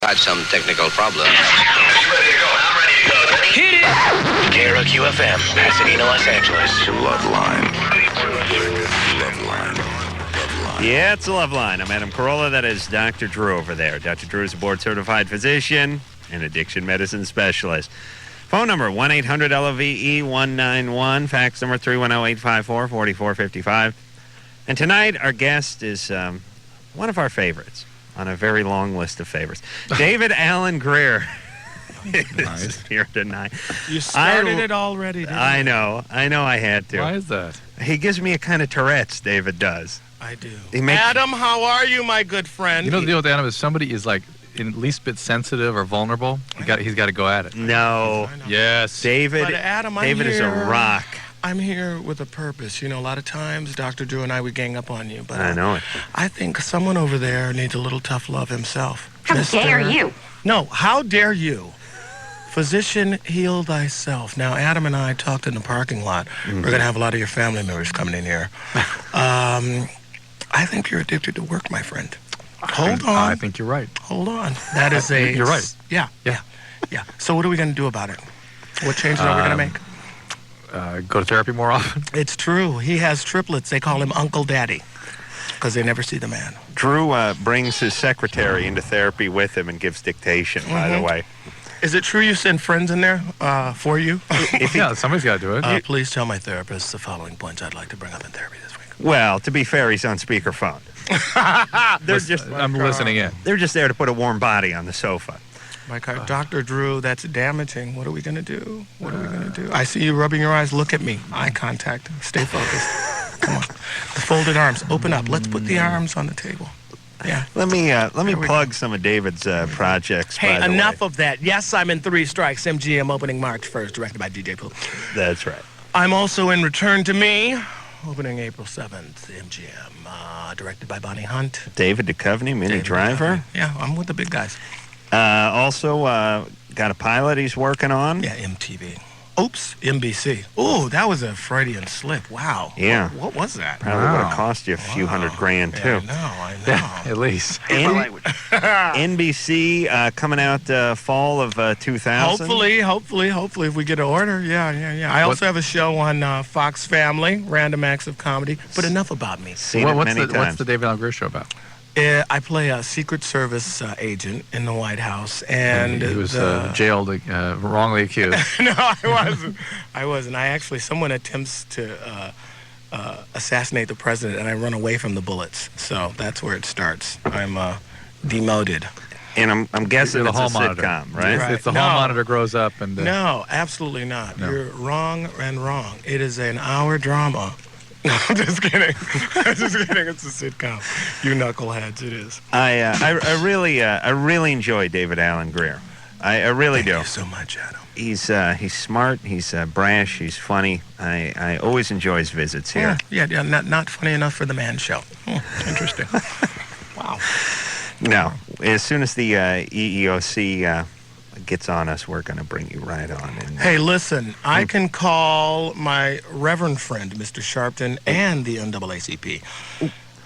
Had some technical problems. You ready to go? I'm ready to go. Hit it! KROQ FM, Pasadena, Los Angeles. LoveLine. Yeah, it's a LoveLine. I'm Adam Carolla. That is Dr. Drew over there. Dr. Drew is a board-certified physician and addiction medicine specialist. Phone number, 1-800-LOVE-191. Fax number, 310-854-4455. And tonight, our guest is one of our favorites on a very long list of favorites. David Alan Grier is here tonight. You started it already, didn't you? I know I had to. Why is that? He gives me a kind of Tourette's, David does. I do. Adam, how are you, my good friend? You know the deal with Adam is somebody is like in at least a bit sensitive or vulnerable. He's got to go at it. No. Yes. David, But Adam, David is a rock. I'm here with a purpose. You know, a lot of times, Dr. Drew and I, we gang up on you. But I know it. I think someone over there needs a little tough love himself. How dare you? No, how dare you? Physician, heal thyself. Now, Adam and I talked in the parking lot. We're going to have a lot of your family members coming in here. I think you're addicted to work, my friend. Hold on. I think you're right. Hold on. That is a... You're right. Yeah. So what are we going to do about it? What changes are we going to make? Go to therapy more often. It's true. He has triplets. They call him Uncle Daddy because they never see the man. Drew brings his secretary into therapy with him and gives dictation, by the way. Is it true you send friends in there for you? Yeah, somebody's got to do it. Please tell my therapist the following points I'd like to bring up in therapy this week. Well, to be fair, he's on speakerphone. I'm listening in. They're just there to put a warm body on the sofa. My car, Dr. Drew, that's damaging. What are we going to do? What are we going to do? I see you rubbing your eyes. Look at me. Eye contact. Stay focused. Come on. The folded arms. Open up. Let's put the arms on the table. Yeah. Let me plug some of David's projects. Hey, by the enough way. of that. Yes, I'm in 3 Strikes. MGM opening March 1st, directed by DJ Pooh. That's right. I'm also in Return to Me, opening April 7th. MGM, directed by Bonnie Hunt. David Duchovny, Minnie David Driver. Duchovny. Yeah, I'm with the big guys. Also, got a pilot he's working on. Yeah, MTV. Oops, NBC. Oh, that was a Freudian slip. Wow. Yeah. What was that? Probably would have cost you a few $100,000 too. I know. At least. NBC coming out fall of 2000. Hopefully, if we get an order. Yeah. I also have a show on Fox Family, Random Acts of Comedy. But enough about me. Seen it many times. What's the David Alan Grier show about? I play a Secret Service agent in the White House, and he was jailed, wrongly accused. No, I wasn't. Someone attempts to assassinate the president, and I run away from the bullets. So that's where it starts. I'm demoted. And I'm guessing the it's a hall monitor. sitcom, right? Right. If the hall monitor grows up and... No, absolutely not. No. You're wrong and wrong. It is an hour drama. No, I'm just kidding. It's a sitcom. You knuckleheads, it is. I really enjoy David Alan Grier. I really do. Thank you so much, Adam. He's smart. He's brash. He's funny. I always enjoy his visits here. Yeah. Not funny enough for the man show. Interesting. Wow. No, as soon as the EEOC gets on us, we're going to bring you right on. And, Hey, listen, I can call my reverend friend, Mr. Sharpton, and the NAACP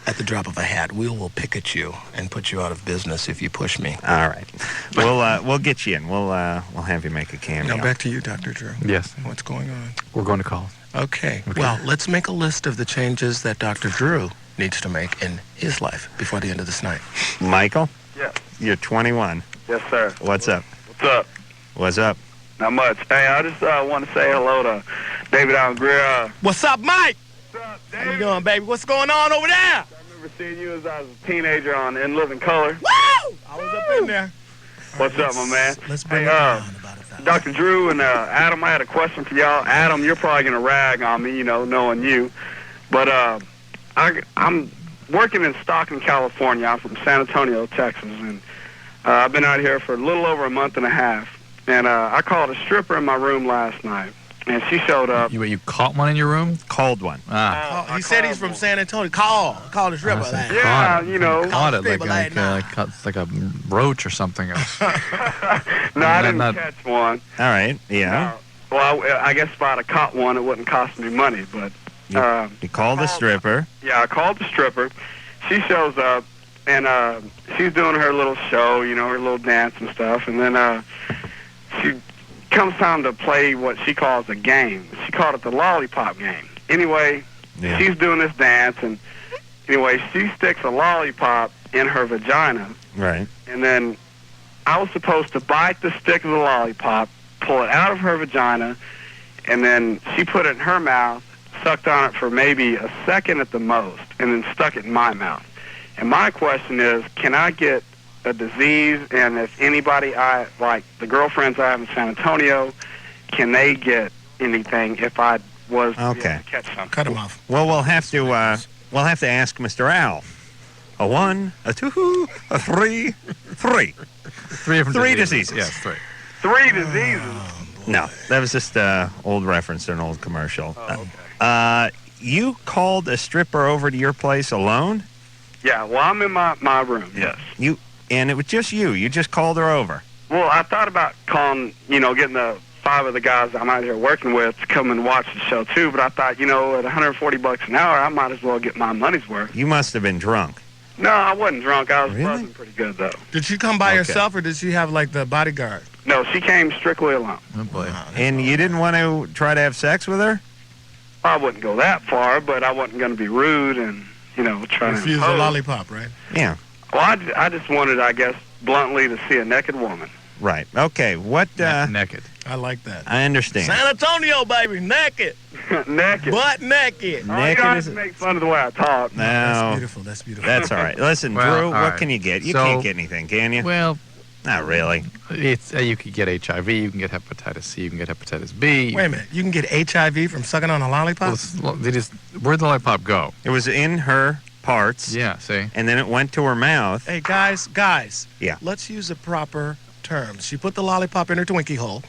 at the drop of a hat. We will picket you and put you out of business if you push me. all right, we'll get you in. We'll have you make a cameo. Now back to you, Dr. Drew. Yes. What's going on? We're going to call. Okay. Well, let's make a list of the changes that Dr. Drew needs to make in his life before the end of this night. Michael? Yeah. You're 21. Yes, sir. What's up? What's up? What's up? Not much. Hey, I just want to say hello to David Alan Grier. What's up, Mike? What's up, How you David? doing, baby? What's going on over there? I remember seeing you as I was a teenager on In Living Color. Woo! I was up in there. What's up, my man? Let's bring Hey, it down about 1,000. Dr. Drew and Adam, I had a question for y'all. Adam, you're probably going to rag on me, knowing you. But I'm working in Stalking, California. I'm from San Antonio, Texas. And I've been out here for a little over a month and a half. And I called a stripper in my room last night. And she showed up. You caught one in your room? Called one. He said he's from San Antonio. Call the stripper. Yeah, Caught it Stripper like a roach or something else. No, I didn't catch one. All right. Yeah. Well, I guess if I'd have caught one, it wouldn't cost me money. But You called the stripper. yeah, I called the stripper. She shows up, and she's doing her little show, you know, her little dance and stuff, and then she comes time to play what she calls a game. She called it the lollipop game. Anyway, she's doing this dance, and anyway, she sticks a lollipop in her vagina. Right. And then I was supposed to bite the stick of the lollipop, pull it out of her vagina, and then she put it in her mouth, sucked on it for maybe a second at the most, and then stuck it in my mouth. And my question is, can I get a disease, and if anybody like the girlfriends I have in San Antonio, can they get anything if I was to catch something? Cut him off. Well, we'll have to ask Mr. Al. A 1, a 2, a 3, 3. Three diseases. Yes, 3. 3 diseases. No, that was just old reference to an old commercial. Oh, okay. You called a stripper over to your place alone? Yeah, well, I'm in my room, yes. And it was just you. You just called her over. Well, I thought about calling, getting the 5 of the guys I'm out here working with to come and watch the show, too. But I thought, at $140 an hour, I might as well get my money's worth. You must have been drunk. No, I wasn't drunk. I was Really? buzzing pretty good, though. Did she come by herself, or did she have, like, the bodyguard? No, she came strictly alone. Oh, boy. And you didn't want to try to have sex with her? I wouldn't go that far, but I wasn't going to be rude and, try to Refuse a impose. lollipop, right? Yeah. Well, I just wanted, I guess, bluntly to see a naked woman. Right. Okay. What? Naked. I like that. I understand. San Antonio, baby, naked. Naked. Butt naked. You don't Naked have is to make fun of the way I talk. No. That's beautiful. That's beautiful. That's all right. Listen, Well, Drew, all what right. can you get? You So- can't get anything, can you? Well, Not really. it's you could get HIV, you can get hepatitis C, you can get hepatitis B. Wait a minute. You can get HIV from sucking on a lollipop? Where'd the lollipop go? It was in her parts. Yeah, see? And then it went to her mouth. Hey, guys. Yeah. Let's use the proper terms. She put the lollipop in her Twinkie hole.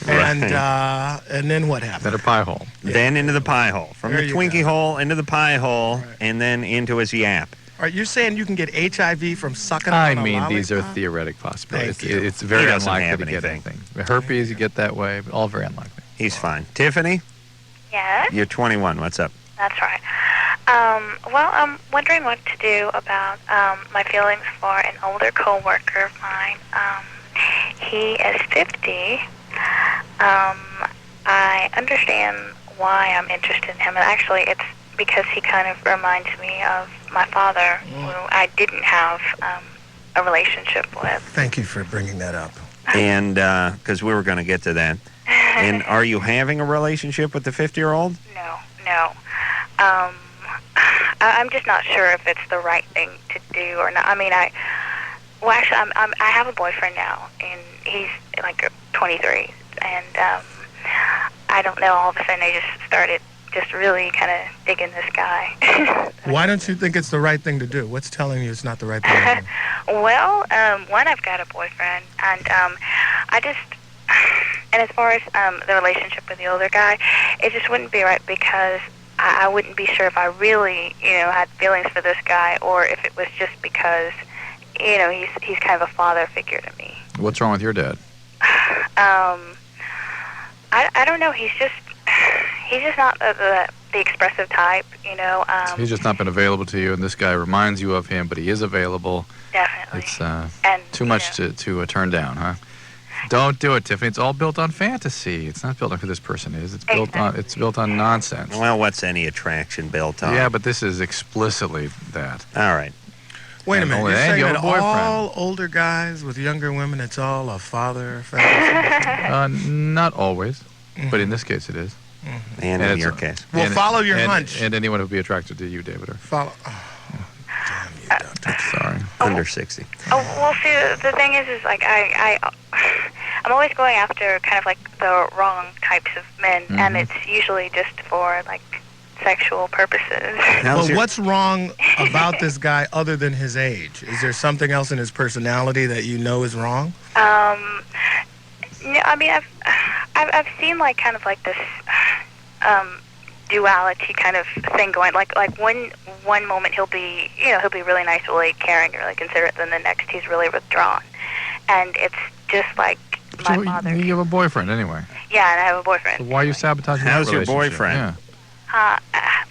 Right. And then what happened? That a pie hole. Then into the pie hole. From There the you Twinkie go. hole into the pie hole, Right. and then into his yap. All right, you're saying you can get HIV from sucking I on a mean, lollipop? these are theoretic possibilities. Thank you. It's very He doesn't unlikely have to get anything. anything. Herpes, you get that way, but all very unlikely. He's fine. Tiffany, Yes, you're 21. What's up? that's right. Well, I'm wondering what to do about my feelings for an older coworker of mine. He is 50. I understand why I'm interested in him, and actually it's because he kind of reminds me of my father, who I didn't have a relationship with. Thank you for bringing that up. And because we were going to get to that. And are you having a relationship with the 50-year-old? No. I'm just not sure if it's the right thing to do or not. I mean, I have a boyfriend now, and he's like 23, and I don't know. All of a sudden, I just started just really kind of digging this guy. Why don't you think it's the right thing to do? What's telling you it's not the right thing to do? Well, one, I've got a boyfriend, and and as far as the relationship with the older guy, it just wouldn't be right because I wouldn't be sure if I really, had feelings for this guy, or if it was just because, he's kind of a father figure to me. What's wrong with your dad? I don't know. He's just not the expressive type, He's just not been available to you, and this guy reminds you of him, but he is available. Definitely. It's and, too much to turn down, huh? Don't do it, Tiffany. It's all built on fantasy. It's not built on who this person is. It's built on nonsense. Well, what's any attraction built on? Yeah, but this is explicitly that. All right. Wait a And minute. only You're then saying you have that a boyfriend. all older guys with younger women, it's all a father fantasy? Not always, but in this case it is. And in your case. Well, follow your hunch. And anyone who would be attracted to you, David. Follow. Oh, damn you, doctor. Sorry. Under 60. Oh, well, see, the thing is like I'm always going after kind of like the wrong types of men, and it's usually just for like sexual purposes. Well, what's wrong about this guy other than his age? Is there something else in his personality that you know is wrong? No, I mean I've seen like kind of like this duality kind of thing going. Like one moment he'll be really nice, really caring, really considerate. Then the next he's really withdrawn, and it's just like my So father. you have a boyfriend anyway. Yeah, and I have a boyfriend. So why are you sabotaging How's that your relationship? boyfriend? Yeah.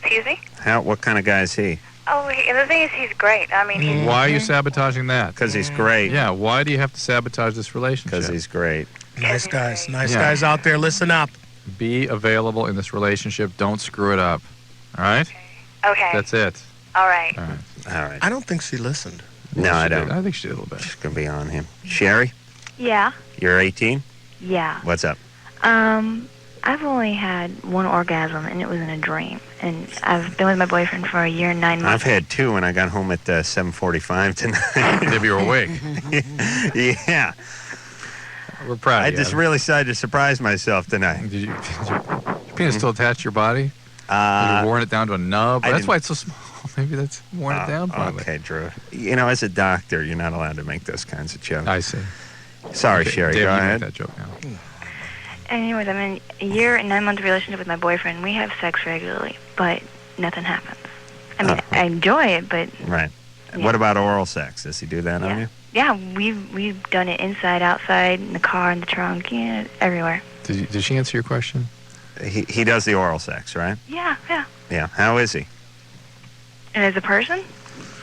Excuse me? What kind of guy is he? Oh, the thing is, he's great. I mean, he's... Why are you sabotaging that? Because he's great. Yeah, why do you have to sabotage this relationship? Because he's great. Nice guys. Nice Yeah. guys out there. Listen up. Be available in this relationship. Don't screw it up. All right? Okay. That's it. All right. All right. All right. I don't think she listened. No, I She did. don't. I think she did a little bit. She's going to be on him. Sherry, Yeah. you're 18? Yeah. What's up? I've only had one orgasm, and it was in a dream. And I've been with my boyfriend for a year and 9 months. I've had 2 when I got home at 7:45 tonight. If you were awake. Yeah. We're proud I of you. just really decided to surprise myself tonight. Did your penis still attached to your body? Have you worn it down to a nub? I That's didn't- why it's so small. Maybe that's worn it down finally. Okay, Drew. You know, as a doctor, you're not allowed to make those kinds of jokes. I see. Sorry, Okay, Sherry. David, Go you ahead. make that joke now. Anyways, I'm in a year and 9 month relationship with my boyfriend. We have sex regularly, but nothing happens. I mean, I enjoy it, but Right. Yeah. What about oral sex? Does he do that on you? yeah, we've done it inside, outside, in the car, in the trunk, everywhere. Did she answer your question? He does the oral sex, right? Yeah. Yeah. How is he? And as a person,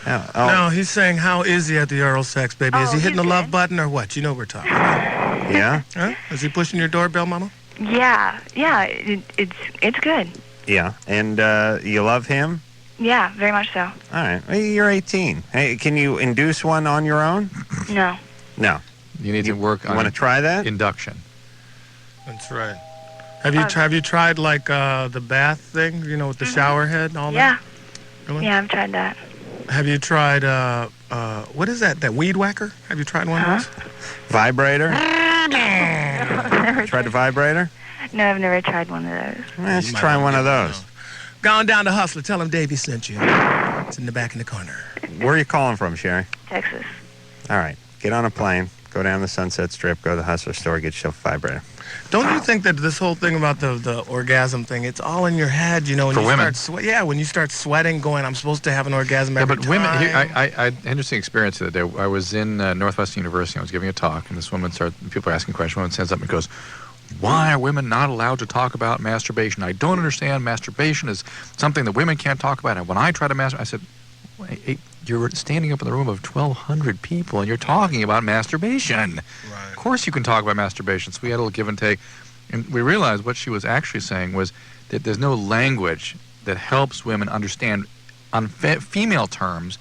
Oh, No, he's saying, how is he at the oral sex, baby? Is Oh, he hitting the he's love good. button or what? You know we're talking about. yeah? Huh? Is he pushing your doorbell, Mama? yeah, it's good. Yeah. And you love him? Yeah, very much so. All right. Well, you're 18. Hey, can you induce one on your own? No. No. You need to work You on want to try that? induction. That's right. Have you tried like the bath thing? You know, with the shower head and all Yeah. that. Really? Yeah, I've tried that. Have you tried what is that? That weed whacker? Have you tried one of those? Vibrator? Never Tried the vibrator? No, I've never tried one of those. Let's You might try wanna one of get one those. Go on down to Hustler. Tell him Davey sent you. It's in the back in the corner. Where are you calling from, Sherry? Texas. All right. Get on a plane. Go down the Sunset Strip. Go to the Hustler store. Get yourself a vibrator. Don't you think that this whole thing about the orgasm thing, it's all in your head, you know? When For you women. when you start sweating, going, I'm supposed to have an orgasm every but women, time. I had an interesting experience the other day. I was in Northwestern University. I was giving a talk, and this woman people are asking questions. One stands up and goes, why are women not allowed to talk about masturbation? I don't understand. Masturbation is something that women can't talk about. And when I try to masturbate, I said, hey, you're standing up in the room of 1,200 people, and you're talking about masturbation. Right. Of course you can talk about masturbation. So we had a little give and take. And we realized what she was actually saying was that there's no language that helps women understand on female terms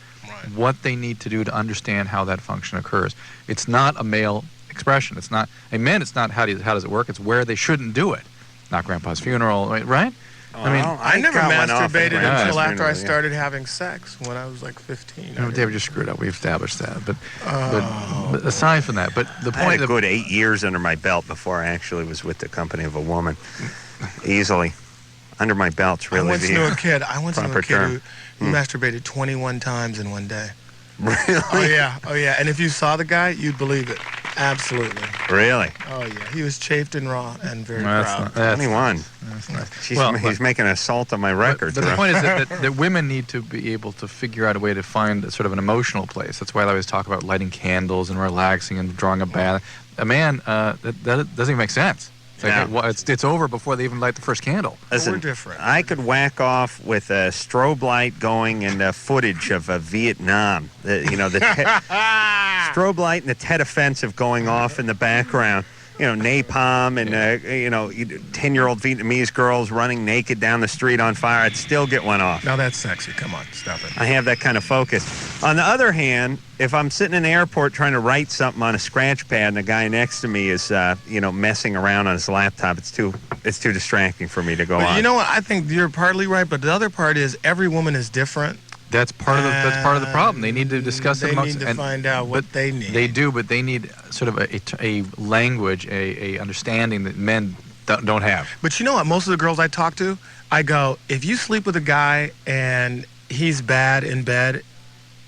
what they need to do to understand how that function occurs. It's not a male expression. It's not a men. It's not how does it work. It's where they shouldn't do it. Not grandpa's funeral, right? I mean, I never got one off at masturbated grandpa's until after I funeral, yeah. started having sex when I was like 15. no, David just screwed up. We've established that. But aside from that, but the I had point a of good 8 years under my belt before I actually was with the company of a woman. Easily. Under my belt's I really once knew a kid proper term. who masturbated 21 times in one day. Really? Oh yeah. And if you saw the guy, you'd believe it. Absolutely. Really? Oh yeah. He was chafed and raw and very Well, proud. that's 21. not- Well, He's making an assault on my record. But the point is that women need to be able to figure out a way to find sort of an emotional place. That's why I always talk about lighting candles and relaxing and drawing a bath. A man, that doesn't even make sense. It's, like, Yeah. it's over before they even light the first candle. Listen, We're different. I could whack off with a strobe light going and footage of Vietnam. The strobe light and the Tet Offensive going off in the background. Napalm and 10-year-old Vietnamese girls running naked down the street on fire. I'd still get one off. Now that's sexy. Come on, stop it. I have that kind of focus. On the other hand, if I'm sitting in the airport trying to write something on a scratch pad and the guy next to me is, messing around on his laptop, it's too distracting for me to go But on. you know what? I think you're partly right, but the other part is every woman is different. That's part of the problem. They need to discuss it They amongst need to find out what but they need. They do, but they need sort of a language, a understanding that men don't have. But you know what? Most of the girls I talk to, I go, if you sleep with a guy and he's bad in bed,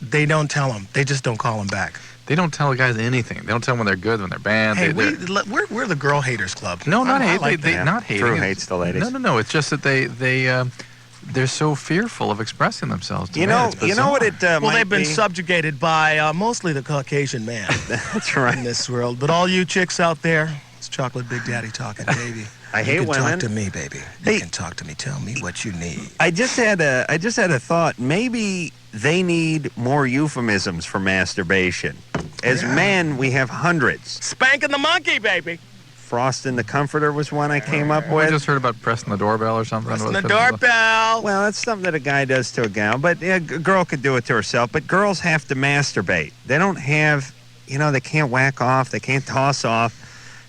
they don't tell him. They just don't call him back. They don't tell guys anything. They don't tell them when they're good, when they're bad. Hey, they're- we're the girl haters club. No, not I hate. like They that. not hating. Drew It's- hates the ladies. No. It's just that they're so fearful of expressing themselves. To You men. know, It's you know what it Well, might they've been be? subjugated by mostly the Caucasian man That's right. in this world. But all you chicks out there, it's Chocolate Big Daddy talking, baby. I hate You can women. talk to me, baby. You can talk to me. Tell me what you need. I just had a thought. Maybe they need more euphemisms for masturbation. As men, we have hundreds. Spanking the monkey, baby. Frosting the Comforter was one I came up I with. just heard about pressing the doorbell or something. Pressing the doorbell. Well, that's something that a guy does to a gal, but a girl could do it to herself. But girls have to masturbate. They don't have, they can't whack off. They can't toss off.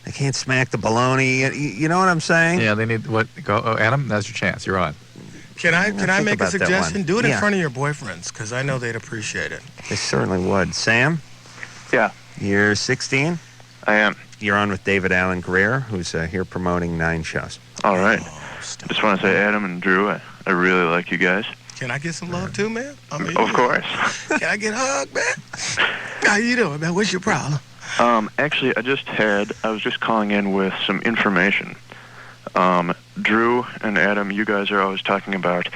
They can't smack the baloney. You know what I'm saying? Yeah, they need what? Go, Adam. That's your chance. You're on. Can I think make a about that suggestion? one. Do it in Yeah. front of your boyfriends, because I know they'd appreciate it. They certainly would. Sam? Yeah. You're 16? I am. You're on with David Alan Grier, who's here promoting 9 shows. All right. Oh, Just want to say, Adam and Drew, I really like you guys. Can I get some love too, man? I mean, Of course. Can I get a hug, man? How you doing, man? What's your problem? Actually, I was just calling in with some information. Drew and Adam, you guys are always talking about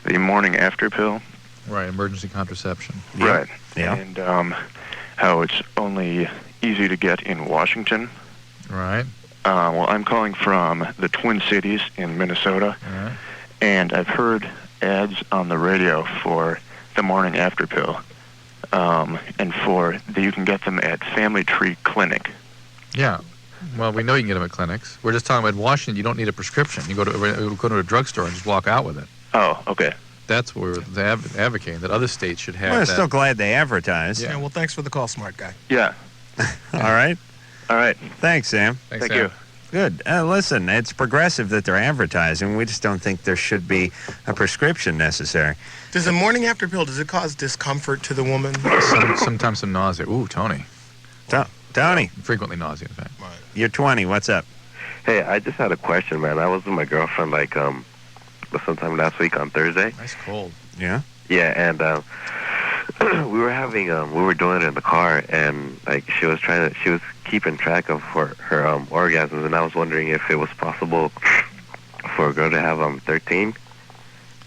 the morning after pill. Right, emergency contraception. Right. Yeah. And how it's only easy to get in Washington. Right. Well, I'm calling from the Twin Cities in Minnesota, Right. and I've heard ads on the radio for the morning after pill, and you can get them at Family Tree Clinic. Yeah. Well, we know you can get them at clinics. We're just talking about Washington. You don't need a prescription. You go to a drugstore and just walk out with it. Oh, okay. That's what we're advocating, that other states should have Well, I'm that. still glad they advertise. Yeah, well, thanks for the call, smart guy. Yeah. All right. All right. Thanks, Sam. Thanks, Thank Sam. you. Good. Listen, it's progressive that they're advertising. We just don't think there should be a prescription necessary. Does the morning after pill, does it cause discomfort to the woman? Sometimes some nausea. Ooh, Tony. Tony, Frequently nausea, in fact. you're 20. What's up? Hey, I just had a question, man. I was with my girlfriend sometime last week on Thursday. Nice cold. Yeah? Yeah, and we were doing it in the car, and she was keeping track of her orgasms, and I was wondering if it was possible for a girl to have 13.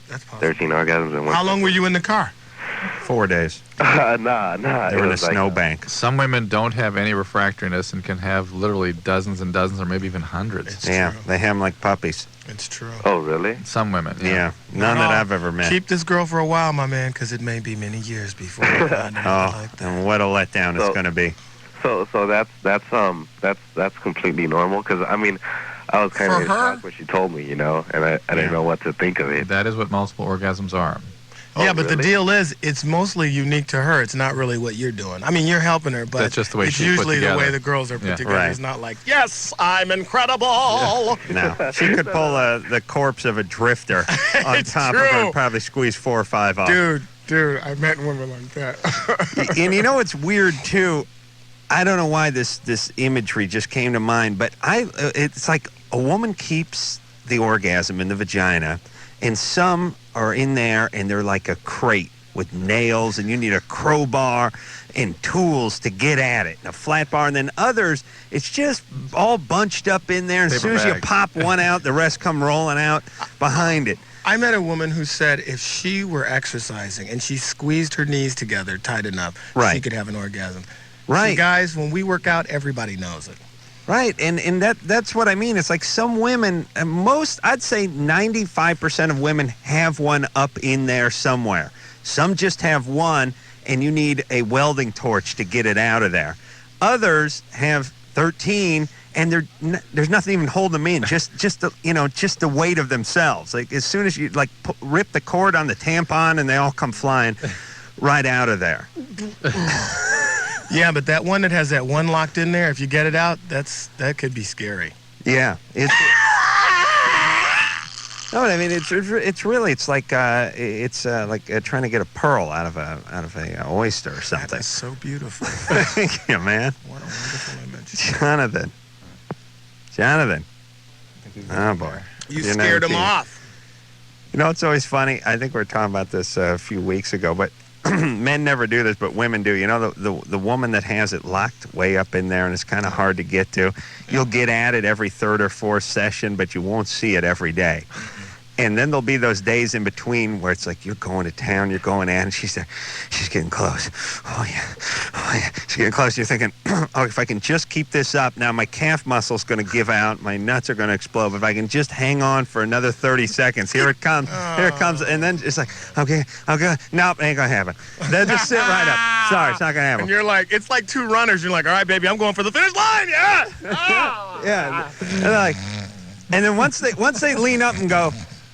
That's possible. 13 orgasms in one. How long were you in the car? 4 days. Nah. They were in a snowbank. Some women don't have any refractoriness and can have literally dozens and dozens or maybe even hundreds. It's Yeah, true. they have them like puppies. It's true. Oh, really? Some women, Yeah. None that I've ever met. Keep this girl for a while, my man, because it may be many years before you find anything like that. And what a letdown it's going to be. So that's completely normal, because I mean, I was kind For of her? shocked when she told me, and I didn't know what to think of it. That is what multiple orgasms are. Yeah, but the really? deal is, it's mostly unique to her. It's not really what you're doing. I mean, you're helping her, but That's just the way it's she's put usually the way together. the girls are put Yeah. together. Right. It's not like, yes, I'm incredible. No. She could pull the corpse of a drifter on It's top of her true. and probably squeeze 4 or 5 off. Dude, I met women like that. And you know what's weird, too? I don't know why this imagery just came to mind, but it's like a woman keeps the orgasm in the vagina, and some are in there, and they're like a crate with nails, and you need a crowbar and tools to get at it, and a flat bar. And then others, it's just all bunched up in there. And as Paper soon as you bag. pop one out, the rest come rolling out behind it. I met a woman who said if she were exercising and she squeezed her knees together tight enough, she Right. could have an orgasm. Right. See, guys, when we work out, everybody knows it. Right, and that's what I mean. It's like some women, I'd say 95% of women have one up in there somewhere. Some just have one, and you need a welding torch to get it out of there. Others have 13, and there's nothing even holding them in. Just the weight of themselves. Like as soon as you rip the cord on the tampon, and they all come flying right out of there. Yeah, but that one that has that one locked in there, if you get it out, that could be scary. Yeah, it's. No, I mean it's like trying to get a pearl out of a oyster or something. That is so beautiful. Thank you, man. What a wonderful image. Jonathan. Oh boy. You You're scared him 19. off. You know, it's always funny. I think we were talking about this a few weeks ago, but men never do this, but women do. You know, the woman that has it locked way up in there and it's kind of hard to get to, you'll get at it every third or fourth session, but you won't see it every day. And then there'll be those days in between where it's like you're going to town, you're going in, and she's there, she's getting close. Oh yeah, she's getting close. You're thinking, oh, if I can just keep this up, now my calf muscle's going to give out, my nuts are going to explode. But if I can just hang on for another 30 seconds, here it comes, and then it's like, okay, nope, ain't gonna happen. Then just sit right up. Sorry, it's not gonna happen. And you're like, it's like two runners. You're like, all right, baby, I'm going for the finish line. Yeah. Yeah, and they're like, and then once they lean up and go,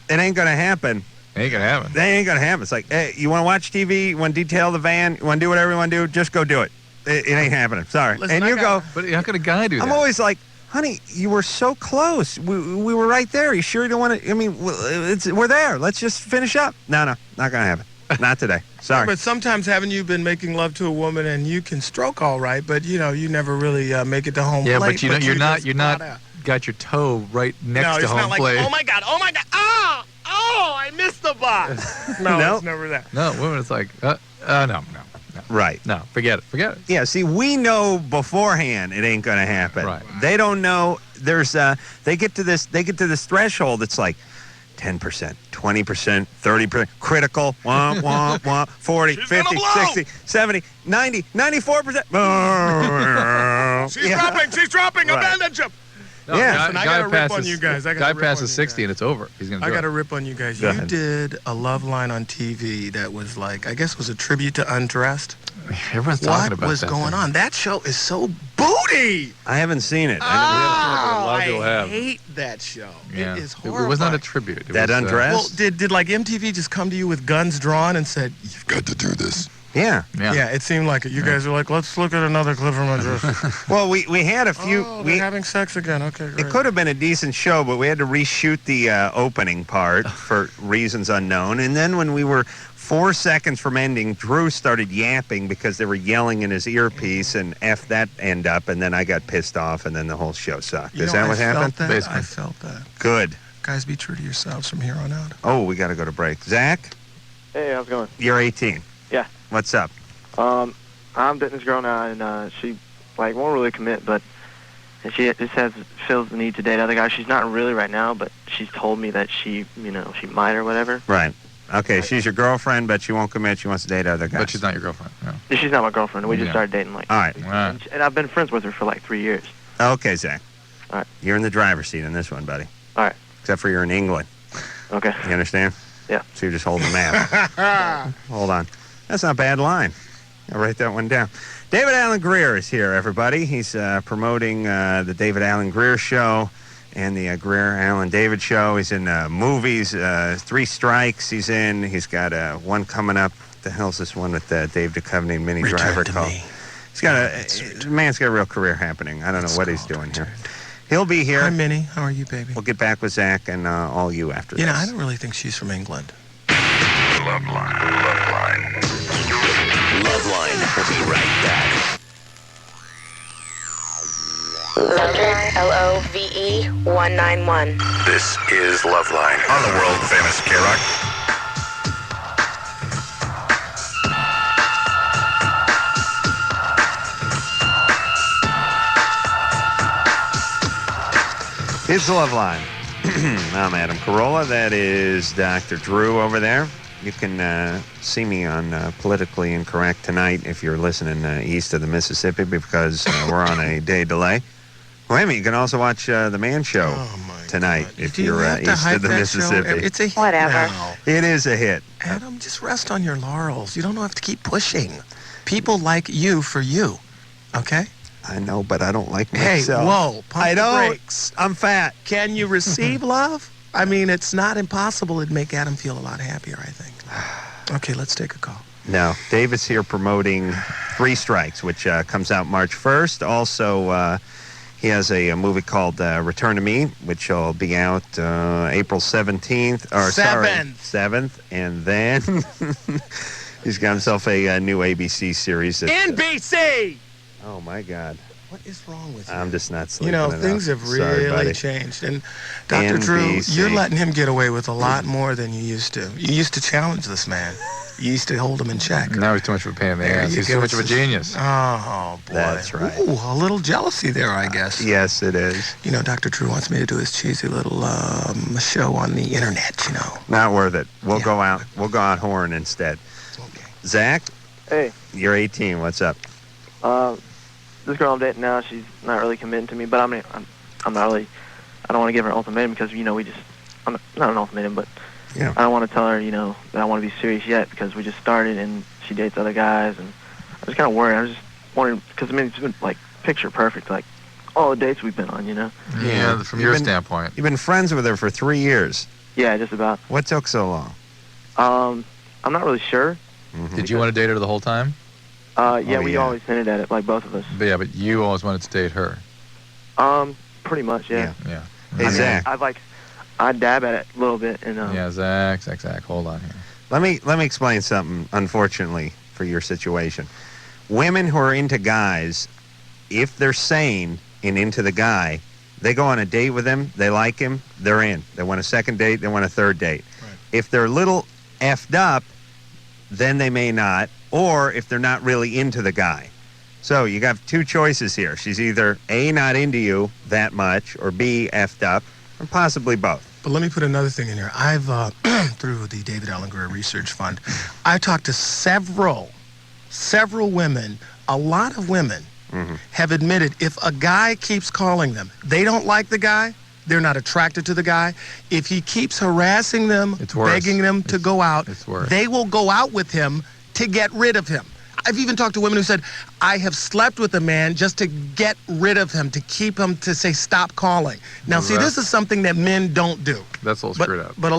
it ain't gonna happen. Ain't gonna happen. That ain't gonna happen. It's like, hey, you want to watch TV? You want to detail the van? You want to do whatever you want to do? Just go do it. It ain't happening. Sorry. Listen, and you go. But how could a guy do that? I'm always like, honey, you were so close. We were right there. You sure you don't want to? I mean, we're there. Let's just finish up. No, not gonna happen. Not today. Sorry. But sometimes haven't you been making love to a woman and you can stroke all right, but you never really make it to home plate. Yeah, but you're not got your toe right next to home not like, plate. oh my god, I missed the box. No, it's never that. No, women, it's like, no. Right. No, forget it. Yeah, see, we know beforehand it ain't gonna happen. Right. They don't know. There's they get to this threshold. It's like 10%, 20%, 30%, critical, 40, 50, 60, 70, 90, 94%. She's dropping, abandon ship. No, yeah, I got to rip on you guys. Guy passes 60 and it's over. He's gonna. I got to rip on you guys. Go You ahead. did a LoveLine on TV that was like, I guess, was a tribute to Undressed. Everyone's talking about What was that going thing. on? That show is so booty. I haven't seen it. I hate that show. Yeah. It is horrible. It was not a tribute. It That was, Undressed? Well, did like MTV just come to you with guns drawn and said, you've got to do this? Yeah. Yeah, it seemed like it. You guys were like, let's look at another clip from Undressed. Well, we had a few. They're having sex again. Okay, great. It could have been a decent show, but we had to reshoot the opening part for reasons unknown. And then when we were 4 seconds from ending, Drew started yapping because they were yelling in his earpiece and F that end up, and then I got pissed off, and then the whole show sucked. Is that what happened? I felt that. Good. Guys, be true to yourselves from here on out. Oh, we got to go to break. Zach, Hey, how's it going? you're 18. Yeah. What's up? I'm dating this girl now, and she won't really commit, but she just feels the need to date other guys. She's not really right now, but she's told me that she might or whatever. Right. Okay, she's your girlfriend, but she won't commit. She wants to date other guys. But she's not your girlfriend. No. She's not my girlfriend. We just started dating All right. and I've been friends with her for like 3 years. Okay, Zach. All right. You're in the driver's seat in this one, buddy. All right. Except for you're in England. Okay. You understand? Yeah. So you're just holding the map. Hold on. That's not a bad line. I'll write that one down. David Alan Grier is here, everybody. He's promoting the David Alan Grier Show and the Grier Alan David Show. He's in movies, 3 Strikes he's in. He's got one coming up. What the hell's this one with Dave Duchovny and Minnie Driver called? He's got the man's got a real career happening. I don't know what he's doing here. He'll be here. Hi, Minnie. How are you, baby? We'll get back with Zach and all you after this. I don't really think she's from England. LoveLine. We'll be right back. LOVE 191. This is LoveLine on the world famous KROQ. It's LoveLine. I'm Adam Carolla. That is Dr. Drew over there. You can see me on Politically Incorrect tonight if you're listening east of the Mississippi because we're on a day delay. Wait a minute, you can also watch The Man Show tonight if you're east of the Mississippi. It's a hit Whatever. now. It is a hit. Adam, just rest on your laurels. You don't have to keep pushing. People like you for you, okay? I know, but I don't like Hey, myself. whoa, pump I the don't. brakes. I'm fat. Can you receive love? I mean, it's not impossible. It'd make Adam feel a lot happier, I think. Okay, let's take a call. No, David's here promoting 3 Strikes, which comes out March 1st. Also, he has a movie called Return to Me, which will be out April 17th. Or 7th. And then he's got himself a new ABC series. NBC! Oh, my God. What is wrong with you? I'm just not sleeping enough. Things have Sorry, really buddy. changed. And Dr. Drew, NBC. you're letting him get away with a lot more than you used to. You used to challenge this man. You used to hold him in check. Now he's too much of a pain in the ass. He's too much of a genius. Oh, boy. That's right. Ooh, a little jealousy there, I guess. Yes, it is. You know, Dr. Drew wants me to do his cheesy little show on the internet, you know. Not worth it. We'll go out. We'll go out horn instead. Okay. Zach, Hey, you're 18. What's up? this girl I'm dating now, she's not really committing to me, but I'm not really. I don't want to give her an ultimatum because I'm not an ultimatum, but Yeah. I don't want to tell her, that I want to be serious yet because we just started and she dates other guys, and I was kind of worried. I was just wondering because it's been like picture perfect, like all the dates we've been on, Yeah, from your standpoint. You've been friends with her for 3 years. Yeah, just about. What took so long? I'm not really sure. Mm-hmm. Did you want to date her the whole time? We always hinted at it, like both of us. But you always wanted to date her. Pretty much, yeah. Yeah. Hey, Zach. I dab at it a little bit, and Yeah, Zach. Hold on here. Let me explain something, unfortunately, for your situation. Women who are into guys, if they're sane and into the guy, they go on a date with him, they like him, they're in. They want a second date, they want a third date. Right. If they're a little effed up, then they may not, or if they're not really into the guy. So you got two choices here. She's either A, not into you that much, or B, effed up, or possibly both. But let me put another thing in here. I've, through the David Alan Grier Research Fund, I talked to several women. A lot of women have admitted if a guy keeps calling them, they don't like the guy, they're not attracted to the guy. If he keeps harassing them, begging them to go out, they will go out with him to get rid of him. I've even talked to women who said, I have slept with a man just to get rid of him, to keep him to say, stop calling. Now, see, this is something that men don't do. That's all screwed up. But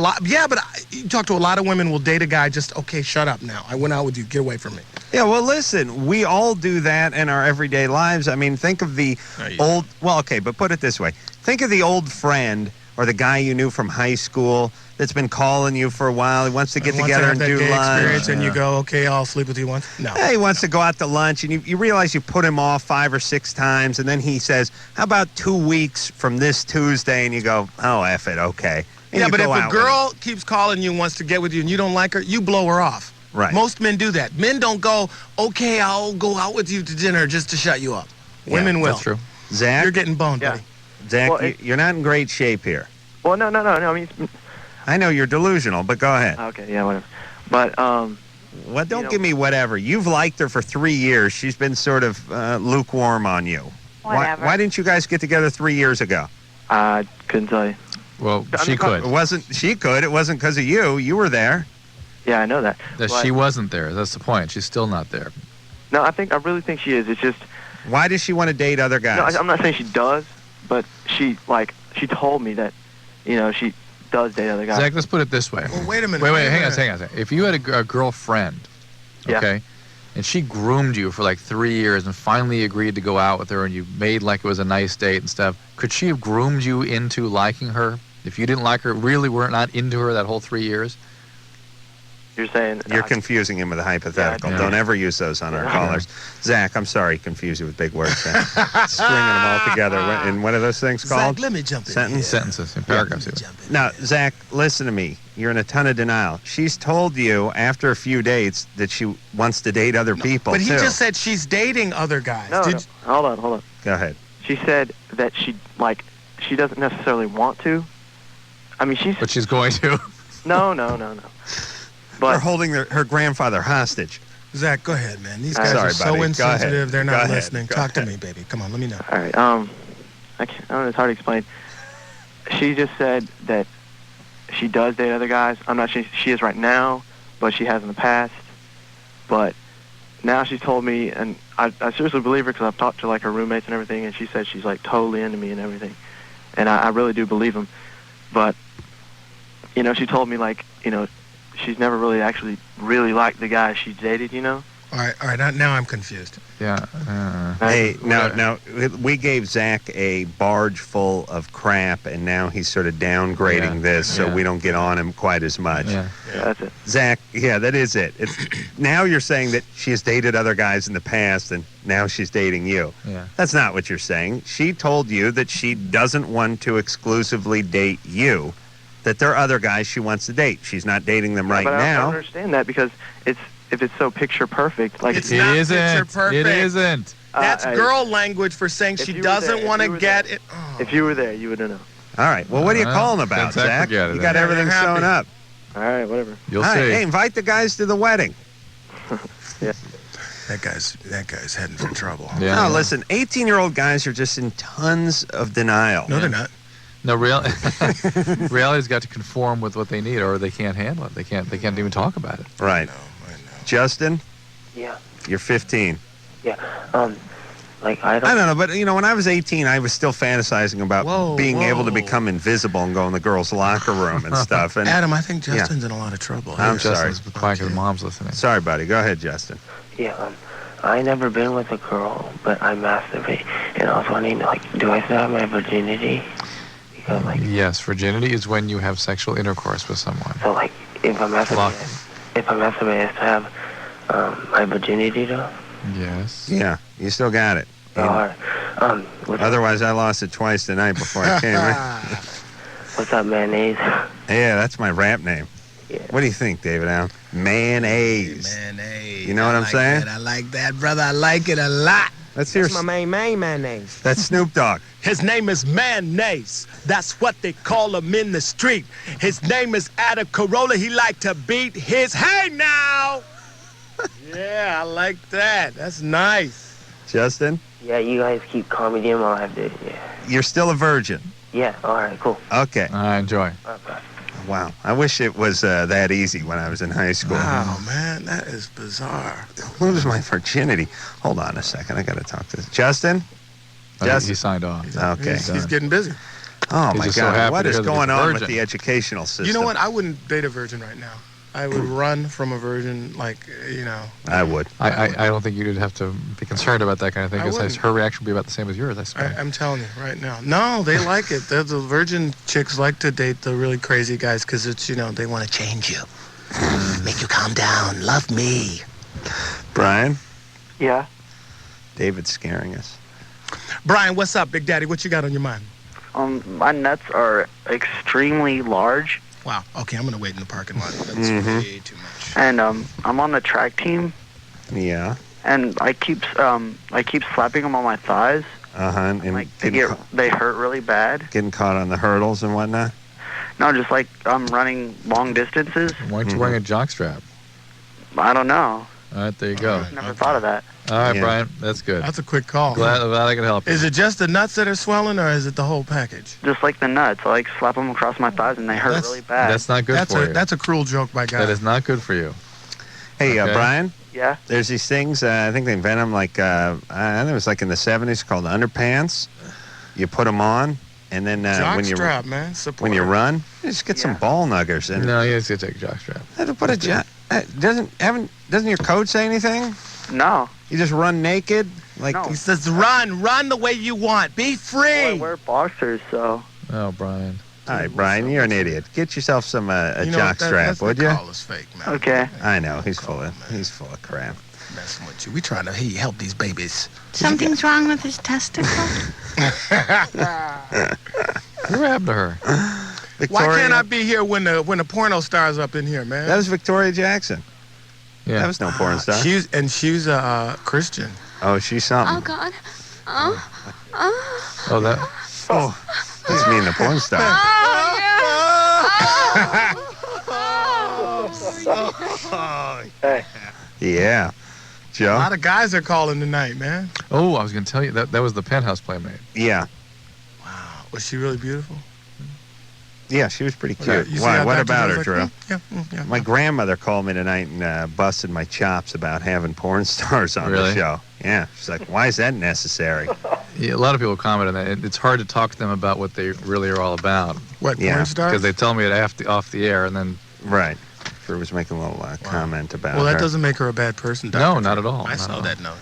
you talk to a lot of women will date a guy just, okay, shut up now. I went out with you. Get away from me. Yeah, well, listen, we all do that in our everyday lives. I mean, think of the old, well, okay, but put it this way. Think of the old friend or the guy you knew from high school that's been calling you for a while. He wants to get together and do lunch. And you go, okay, I'll sleep with you once. No. He wants to go out to lunch, and you realize you put him off 5 or 6 times, and then he says, how about 2 weeks from this Tuesday? And you go, oh, F it, okay. And yeah, but if a girl keeps calling you and wants to get with you and you don't like her, you blow her off. Right. Most men do that. Men don't go, okay, I'll go out with you to dinner just to shut you up. Women will. That's true. Zach? You're getting boned, buddy. Zach, Well, you're not in great shape here. Well, no. I mean, I know you're delusional, but go ahead. okay, yeah, whatever. But Well, don't give me whatever. You've liked her for 3 years. She's been sort of lukewarm on you. Whatever. Why didn't you guys get together 3 years ago? I couldn't tell you. Well, she could. She could. It wasn't because of you. You were there. Yeah, I know that. She wasn't there. That's the point. She's still not there. No, I really think she is. It's just. Why does she want to date other guys? No, I'm not saying she does, but she told me that, she does date other guys. Zach, let's put it this way. Well, wait a minute. Wait, hang on a second. If you had a girlfriend, okay, and she groomed you for like 3 years and finally agreed to go out with her and you made like it was a nice date and stuff, could she have groomed you into liking her if you didn't like her, really were not into her that whole 3 years? You're saying... You're confusing him with a hypothetical. Yeah. Don't ever use those on our callers. Zach, I'm sorry, confuse you with big words. Stringing them all together. And what are those things called? Zach, let me jump in. Sentences and paragraphs. Now, Zach, listen to me. You're in a ton of denial. She's told you after a few dates that she wants to date other people, But he too. just said she's dating other guys. No. Hold on. Go ahead. She said that she doesn't necessarily want to. I mean, But she's going to. No. They're holding her grandfather hostage. Zach, go ahead, man. These guys are so insensitive. They're not listening. Talk to me, baby. Come on, let me know. All right. I don't know. It's hard to explain. She just said that she does date other guys. I'm not sure she is right now, but she has in the past. But now she's told me, and I seriously believe her because I've talked to like her roommates and everything, and she said she's like totally into me and everything, and I really do believe them. But she told me like she's never really actually really liked the guy she dated. All right. Now I'm confused. Yeah. Hey, now we gave Zach a barge full of crap, and now he's sort of downgrading this, so we don't get on him quite as much. Yeah, that's it. Zach, that is it. Now you're saying that she has dated other guys in the past, and now she's dating you. Yeah. That's not what you're saying. She told you that she doesn't want to exclusively date you, that there are other guys she wants to date. She's not dating them right but I now. don't understand that because if it's so picture perfect, like It's not picture perfect. It isn't. That's girl language for saying she doesn't want to get it. Oh. If you were there, you would know. All right. Well, what are you calling about, Zach? You got everything sewn up. All right, whatever. You'll All right, see. hey, invite the guys to the wedding. Yeah. That guy's heading for trouble. Yeah. No, listen, 18-year-old guys are just in tons of denial. No, they're not. No, reality's got to conform with what they need, or they can't handle it. They can't even talk about it. Right. I know. Justin, Yeah. you're 15. Yeah. Like I I don't know, but when I was 18, I was still fantasizing about being able to whoa. become invisible and go in the girls' locker room and stuff. And Adam, I think Justin's in a lot of trouble. I'm sorry. Justin's quiet because mom's listening. Sorry, buddy. Go ahead, Justin. Yeah. I never been with a girl, but I masturbate, and I was wondering, like, do I still have my virginity? Because like. Yes, virginity is when you have sexual intercourse with someone. So like, if I masturbate, I still have my virginity though. Yes. Yeah, you still got it. All right. Otherwise, I lost it twice tonight before I came in. What's up, mayonnaise? Yeah, that's my rap name. Yeah. What do you think, David Allen? Mayonnaise. Mayonnaise. You know what I'm saying? I like that, brother. I like it a lot. Let's hear. That's my main mayonnaise. That's Snoop Dogg. His name is Mayonnaise. That's what they call him in the street. His name is Adam Carolla. He like to beat his hey now. Yeah, I like that. That's nice. Justin? Yeah, you guys keep calling me in while I have to. Yeah. You're still a virgin. Yeah. All right. Cool. Okay. Enjoy. Okay. Wow. I wish it was that easy when I was in high school. Wow, man, that is bizarre. Lose my virginity. Hold on a second. I got to talk to this. Justin? He signed off. Okay. He's getting busy. Oh, He's my just so God. happy What to is hear that going he's a on with virgin. the educational system? You know what? I wouldn't date a virgin right now. I would run from a virgin, I would. I don't think you'd have to be concerned about that kind of thing, I because wouldn't. her reaction would be about the same as yours, I suppose. I'm telling you right now. No, they like it. The virgin chicks like to date the really crazy guys because it's, they want to change you. Make you calm down. Love me. Brian? Yeah. David's scaring us. Brian, what's up, Big Daddy? What you got on your mind? My nuts are extremely large. Wow. Okay, I'm going to wait in the parking lot. That's way too much. And I'm on the track team, Yeah. and I keep slapping them on my thighs. And Like they hurt really bad. getting caught on the hurdles and whatnot. No, just like I'm running long distances. Why aren't you wearing a jockstrap? I don't know. All right, there you go. Never thought of that. All right, Yeah. Brian, that's good. That's a quick call. Glad I could help you. Is it just the nuts that are swelling, or is it the whole package? Just like the nuts, I like slap them across my thighs, and they hurt really bad. That's not good for you. That's a cruel joke by God. That is not good for you. Hey, Okay. Brian? Yeah. There's these things, I think they invented them I think it was like in the 70s called underpants. You put them on, and then when you Jockstrap, man. Support. when you run, you just get some ball nuggers. And No, you have to take a jockstrap. put a doesn't your code say anything? No. You just run naked? Like No. He says, run the way you want. Be free. Well, I wear boxers, so. Oh, Brian. All right, Brian, you're an idiot. Get yourself some a jock strap, would you? you? Call is fake, man. Okay. I know he's full of crap. Messing with you. We trying to help these babies. Something's wrong with his testicle? What happened to her? Victoria, Why can't I be here when the porno star's up in here, man? That was Victoria Jackson. Yeah. That was no porn star. She's a Christian. Oh, she's something. Oh, God. Oh, that. Oh, he's mean the porn star. Hey. Yeah. A Joe? lot of guys are calling tonight, man. Oh, I was going to tell you, that was the Penthouse Playmate. Yeah. Wow. Was she really beautiful? Yeah, she was pretty Okay, cute. you see Why? how What Dr. about her, Joe's Drew? like, yeah. My grandmother called me tonight and busted my chops about having porn stars on the Really? show. Yeah. She's like, why is that necessary? Yeah, a lot of people comment on that. It's hard to talk to them about what they really are all about. What, Yeah, porn stars? Because they tell me it off the air, and then... Right. Drew was making a little comment about Well, that her. doesn't make her a bad person, Dr. No, not at all. I Not saw at all. that note.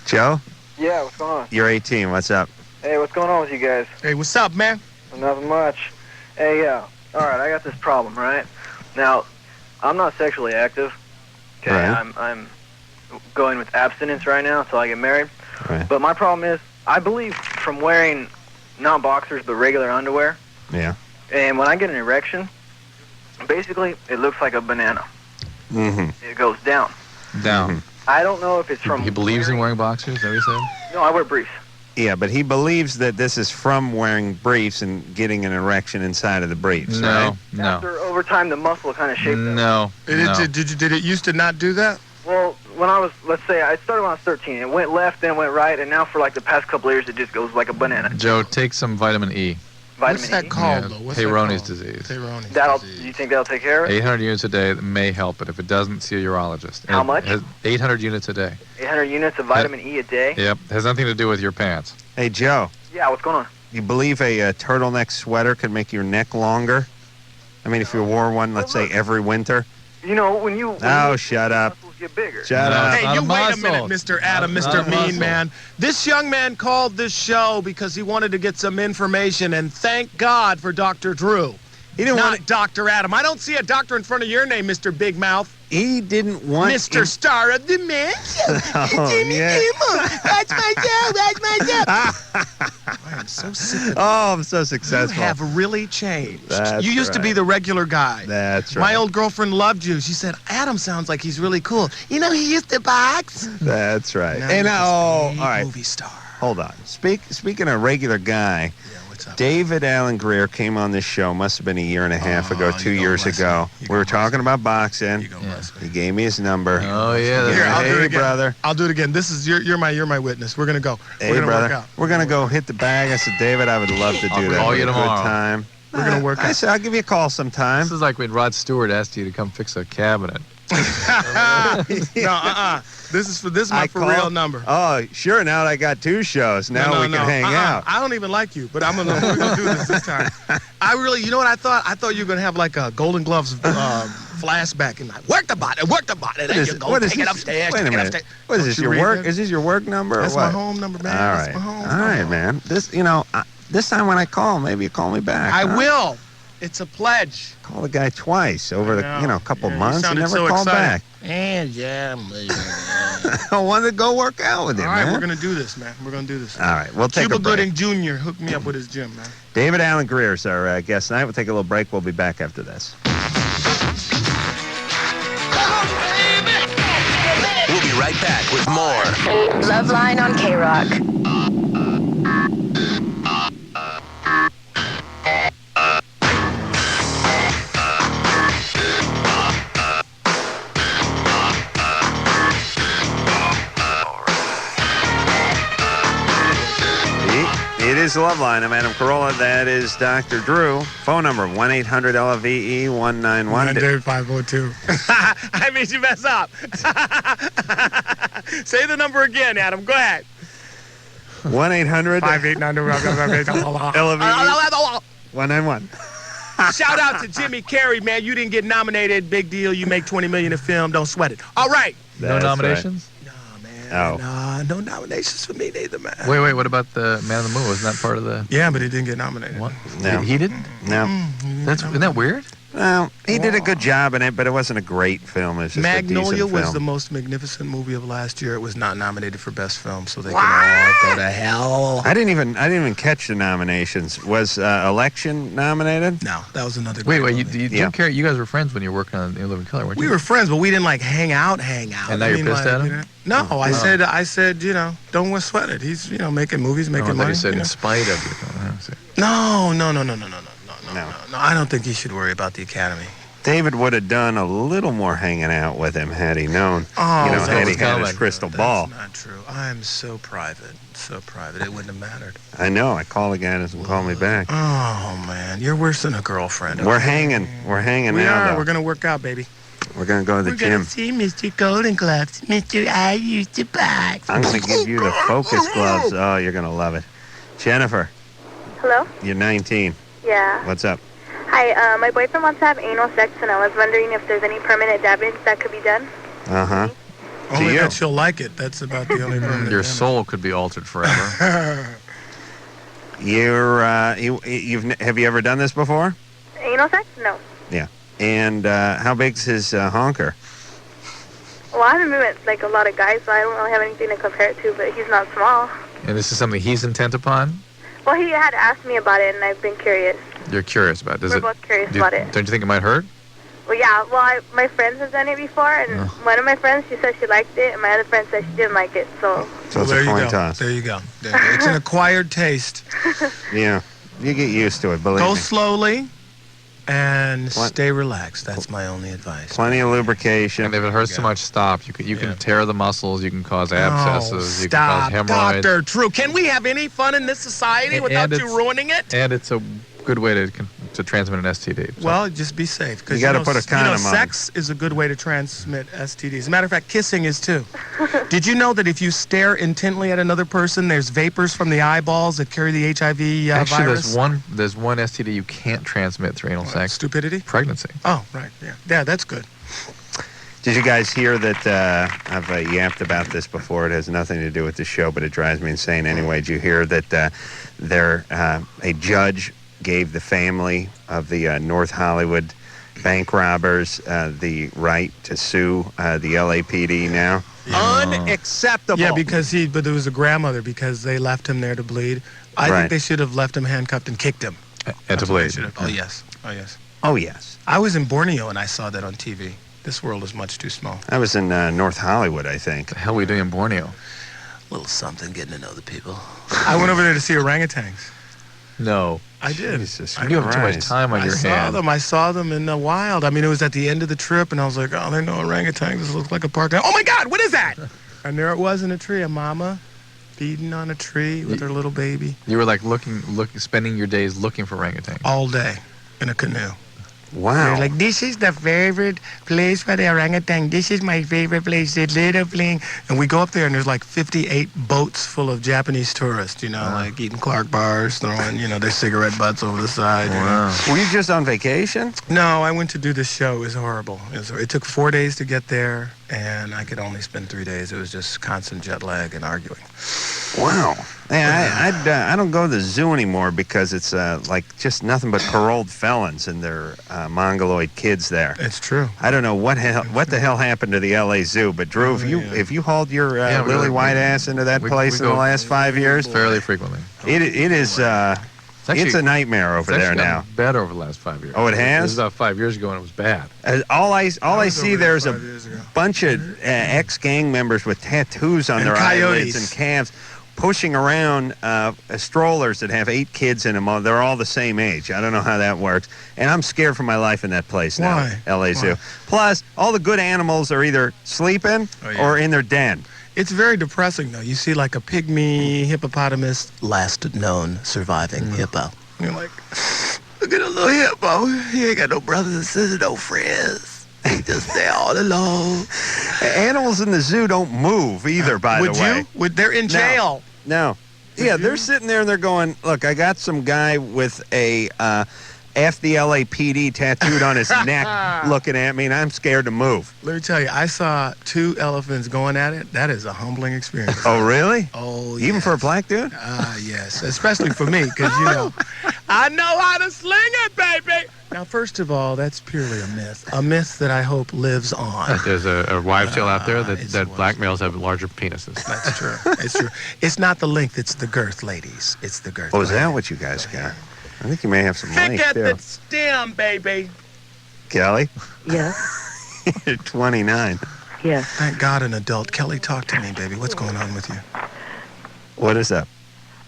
Joe? Yeah, what's going on? You're 18. What's up? Hey, what's going on with you guys? Hey, what's up, man? Nothing much. Hey, all right, I got this problem, right? Now, I'm not sexually active. Okay, Right. I'm going with abstinence right now until I get married. Right. But my problem is, I believe from wearing not boxers but regular underwear, Yeah. and when I get an erection, Basically, it looks like a banana. Mm-hmm. It goes down. Down. I don't know if it's from... He believes in wearing boxers, is that what you said? No, I wear briefs. Yeah, but he believes that this is from wearing briefs and getting an erection inside of the briefs, right? After over time, the muscle kind of shaped No. Did it used to not do that? Well, when I was, let's say, I started when I was 13. It went left, then went right, and now for like the past couple of years, it just goes like a banana. Joe, take some vitamin E. Vitamin What's that called, though? What's that Peyronie's called? disease. Peyronie's disease. You think that'll take care of it? 800 units a day may help, but if it doesn't, see a urologist. How much? 800 units a day. 800 units of vitamin E a day? Yep. Has nothing to do with your pants. Hey, Joe. Yeah, what's going on? You believe a turtleneck sweater could make your neck longer? I mean, if you wore one, let's say, every winter? You know, when you... Shut up. Get bigger. Shut up. Hey, you wait a minute, Mr. Adam, Mr. Mean Man. This young man called this show because he wanted to get some information, and thank God for Dr. Drew. He didn't want Dr. Adam. I don't see a doctor in front of your name, Mr. Big Mouth. He didn't want... Mr. Star of the Man Show. Jimmy Kimmel. That's my show. That's my show. I am so sick of I'm so successful. You have really changed. That's you used to be right. the regular guy. That's right. My old girlfriend loved you. She said, Adam sounds like he's really cool. You know, he used to box. That's right. Now And he's all this right. movie star. Hold on. Speaking of regular guy, David Alan Grier came on this show, must have been a year and a half ago, 2 years ago. We were talking about boxing. He gave me his number. Oh, yeah. Here, I'll do it Hey, again. brother. I'll do it again. This is you're my witness. We're gonna go. Hey, We're gonna brother. work out. We're going to go hit the bag. I said, David, I would love to do I'll that. call you Have a tomorrow. Good time. We're gonna work I out. said, I'll give you a call sometime. This is like when Rod Stewart asked you to come fix a cabinet. No, This is my for real number. Oh, sure. Now I got two shows. Now we can hang out. I don't even like you, but we're gonna do this time. I really, you know what I thought? I thought you were gonna have like a Golden Gloves flashback and like work the body. Then you go take it upstairs. Wait a take it minute. upstairs. What is Don't this? you Your read work? that? Is this your work number? That's or what? my home number, man. All That's right. my home. All right, man. This, this time when I call, maybe you call me back. I huh? will. It's a pledge. Call the guy twice over the, couple You months. He sounded never so called excited. back. And yeah, I'm leaving. I wanted to go work out with him, All right, man. we're gonna do this, man. We're gonna do this. All right, we'll take Cuba a break. Gooding Jr. hooked me up with his gym, man. David Alan Grier is our guest tonight. We'll take a little break. We'll be back after this. We'll be right back with more. LoveLine on KROQ. It is LoveLine. I'm Adam Carolla. That is Dr. Drew. Phone number 1-800-LVE-191. Dave 502. I made you mess up. Say the number again, Adam. Go ahead. 1-800 191. Shout out to Jimmy Carrey, man. You didn't get nominated. Big deal. You make $20 million a film. Don't sweat it. All right. No nominations? Oh. No nominations for me neither, man. Wait. What about the Man on the Moon? Wasn't that part of the? Yeah, but he didn't get nominated. What? No. He didn't? No. Isn't that weird? Well, he did a good job in it, but it wasn't a great film. It was just Magnolia a decent was film. the most magnificent movie of last year. It was not nominated for best film, so they can all go to hell. I didn't even catch the nominations. Was Election nominated? No, that was another. Wait. great You movie. didn't care. You guys were friends when you were working on You Live in Color, weren't you? We were friends, but we didn't like hang out. And now you're pissed at him? No, I said, don't sweat it. He's, making movies, making money. You said in spite of you. No. I don't think he should worry about the Academy. David would have done a little more hanging out with him had he known. Oh, had he had his crystal ball. That's not true. I am so private. So private. It wouldn't have mattered. I know. I call the guy and doesn't call me back. Oh, man. You're worse than a girlfriend. We're hanging. We're hanging We now, are. though. We're going to work out, baby. We're going to go to the We're gym. going to see Mr. Golden Gloves. Mr. I used to box. I'm going to give you the focus gloves. Oh, you're going to love it. Jennifer, Hello? you're 19. Yeah. What's up? Hi, my boyfriend wants to have anal sex, and I was wondering if there's any permanent damage that could be done. Uh-huh. Only you. that she'll like it. That's about the only permanent Your damage. soul could be altered forever. Have you ever done this before? Anal sex? No. Yeah. And how big's his honker? Well, I haven't been with, like, a lot of guys, so I don't really have anything to compare it to, but he's not small. And this is something he's intent upon? Well, he had asked me about it, and I've been curious. You're curious about it. We're both curious about it. Don't you think it might hurt? Well, yeah. Well, my friends have done it before, and one of my friends, she said she liked it, and my other friend said she didn't like it. So it's a coin toss. There you go. It's an acquired taste. Yeah, you get used to it. Believe me. Go slowly and stay relaxed. That's my only advice. Plenty of lubrication. And if it hurts too much, stop. You can tear the muscles. You can cause abscesses. You can cause Stop, hemorrhoids. Dr. Drew. Can we have any fun in this society without you ruining it? And it's a good way to transmit an STD. So. Well, just be safe. You got to put a condom on. Sex is a good way to transmit STDs. As a matter of fact, kissing is too. Did you know that if you stare intently at another person, there's vapors from the eyeballs that carry the HIV Actually, virus? there's one STD you can't transmit through anal sex. Stupidity? Pregnancy. Oh, right. Yeah, that's good. Did you guys hear that I've yapped about this before? It has nothing to do with the show, but it drives me insane anyway. Did you hear that a judge gave the family of the North Hollywood bank robbers the right to sue the LAPD now? Unacceptable. Yeah, but there was a grandmother because they left him there to bleed. I think they should have left him handcuffed and kicked him. And to bleed. Oh, yes. Oh, yes. Oh, yes. I was in Borneo and I saw that on TV. This world is much too small. I was in North Hollywood, I think. What the hell were we doing in Borneo? A little something, getting to know the people. I went over there to see orangutans. No. I did. Jesus you have too much time on your hands. I saw them in the wild. I mean, it was at the end of the trip, and I was like, oh, there are no orangutans. This looks like a park. Oh, my God, what is that? And there it was in a tree, a mama feeding on a tree with her little baby. You were like spending your days looking for orangutans. All day in a canoe. Wow. They're like, this is the favorite place for the orangutan. This is my favorite place, the little thing. And we go up there, and there's like 58 boats full of Japanese tourists, like eating Clark bars, throwing, their cigarette butts over the side. Wow. Were you just on vacation? No, I went to do this show. It was horrible. It took 4 days to get there, and I could only spend 3 days. It was just constant jet lag and arguing. Wow. I don't go to the zoo anymore because it's like just nothing but paroled felons and their mongoloid kids there. It's true. I don't know what the hell happened to the LA Zoo, but Drew, if you hauled your lily white ass into that place in the last 5 years, fairly frequently. It is it's a nightmare over there now. Better over the last 5 years. Oh, it has? This was about 5 years ago, and it was bad. All I see there's a bunch of ex-gang members with tattoos on their eyelids and calves pushing around strollers that have 8 kids in them. They're all the same age. I don't know how that works. And I'm scared for my life in that place now. Why? LA Zoo. Plus, all the good animals are either sleeping or in their den. It's very depressing, though. You see like a pygmy hippopotamus, last known surviving hippo. You're like, look at a little hippo. He ain't got no brothers and sisters, no friends. He just there all alone. Animals in the zoo don't move either, by the way. They're in jail. No. Yeah, they're sitting there and they're going, look, I got some guy with a F the LAPD tattooed on his neck looking at me, and I'm scared to move. Let me tell you, I saw 2 elephants going at it. That is a humbling experience. Oh, really? Oh, Even for a black dude? Yes, especially for me, because, I know how to sling it, baby. Now, first of all, that's purely a myth that I hope lives on. There's a wives' tale out there that black males have larger penises. That's true. It's true. It's not the length, it's the girth, ladies. It's the girth. Oh, is that what you guys got? I think you may have some length, too. Forget the stem, baby. Kelly? Yes? You're 29. Yes. Thank God an adult. Kelly, talk to me, baby. What's going on with you? What is up?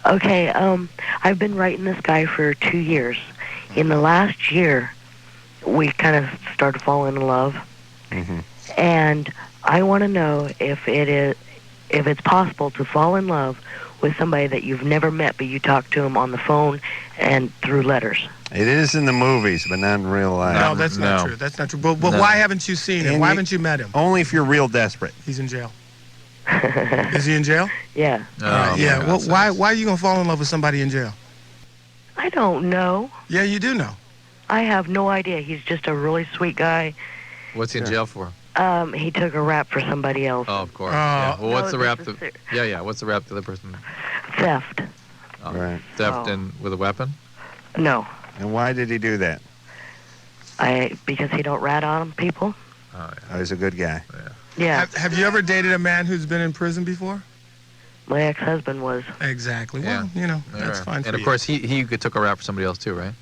Okay, I've been writing this guy for 2 years. In the last year, we kind of started falling in love. Mm-hmm. And I want to know if it's possible to fall in love with somebody that you've never met, but you talk to him on the phone and through letters. It is in the movies, but not in real life. No, that's not true. That's not true. But why haven't you seen him? Why haven't you met him? Only if you're real desperate. He's in jail. Is he in jail? Yeah. Yeah. Well, why are you going to fall in love with somebody in jail? I don't know. Yeah, you do know. I have no idea. He's just a really sweet guy. What's he in jail for? He took a rap for somebody else. Oh, of course. Yeah. Well, what's the rap? What's the rap to the person? Theft. Oh, right. Theft and with a weapon? No. And why did he do that? Because he don't rat on people. Oh, yeah. He's a good guy. Yeah. Have you ever dated a man who's been in prison before? My ex-husband was. Exactly. Well, that's fine for you. And, of course, he took a rap for somebody else, too, right?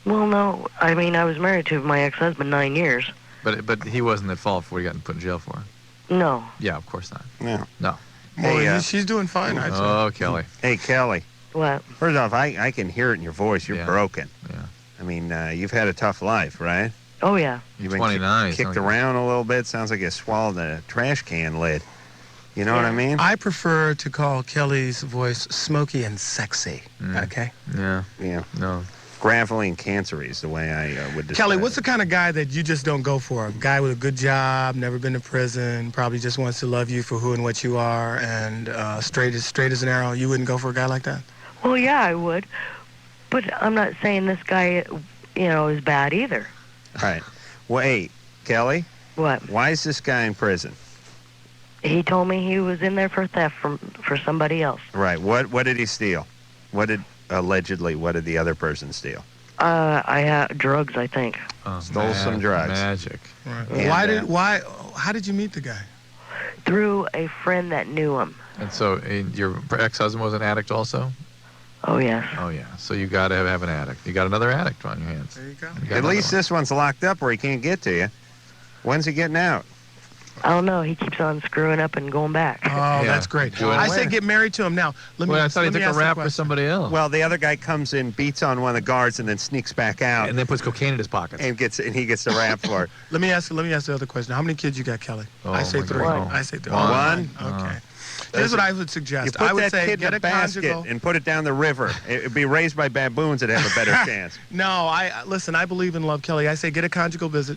Well, no. I mean, I was married to my ex-husband 9 years. But he wasn't at fault for what he got put in jail for. No. Yeah, of course not. Yeah. No. Well, she's doing fine, I'd say. Oh, Kelly. Hey, Kelly. What? First off, I can hear it in your voice. You're Yeah. broken. Yeah. I mean, you've had a tough life, right? Oh, yeah. You've been 29. kicked around a little bit. Sounds like you swallowed a trash can lid. You know what I mean? I prefer to call Kelly's voice smoky and sexy. Okay? Yeah. Yeah. No. Gravelly and cancery is the way I would describe Kelly, what's the kind of guy that you just don't go for? A guy with a good job, never been to prison, probably just wants to love you for who and what you are, and straight as an arrow. You wouldn't go for a guy like that? Well, yeah, I would. But I'm not saying this guy, is bad either. All right. Wait, Kelly? What? Why is this guy in prison? He told me he was in there for theft for somebody else. Right. What did he steal? What did the other person steal? I had drugs, I think. Stole some drugs. Magic. Right. And, How did you meet the guy? Through a friend that knew him. And so your ex-husband was an addict also? Oh, yes. Oh, yeah. So you got to have an addict. You got another addict on your hands. There you go. At least this one's locked up where he can't get to you. When's he getting out? I don't know. He keeps on screwing up and going back. Oh, that's great. I say get married to him now. I thought he took a rap for somebody else. Well, the other guy comes in, beats on one of the guards, and then sneaks back out. And then puts cocaine in his pockets. And he gets the rap for it. Let me ask the other question. How many kids you got, Kelly? Oh, I say my 3. God. I say 3. One? Okay. Here's what I would suggest. You put I would that say kid get in a a basket conjugal. and put it down the river. It'd be raised by baboons. It'd have a better chance. No, listen. I believe in love, Kelly. I say get a conjugal visit.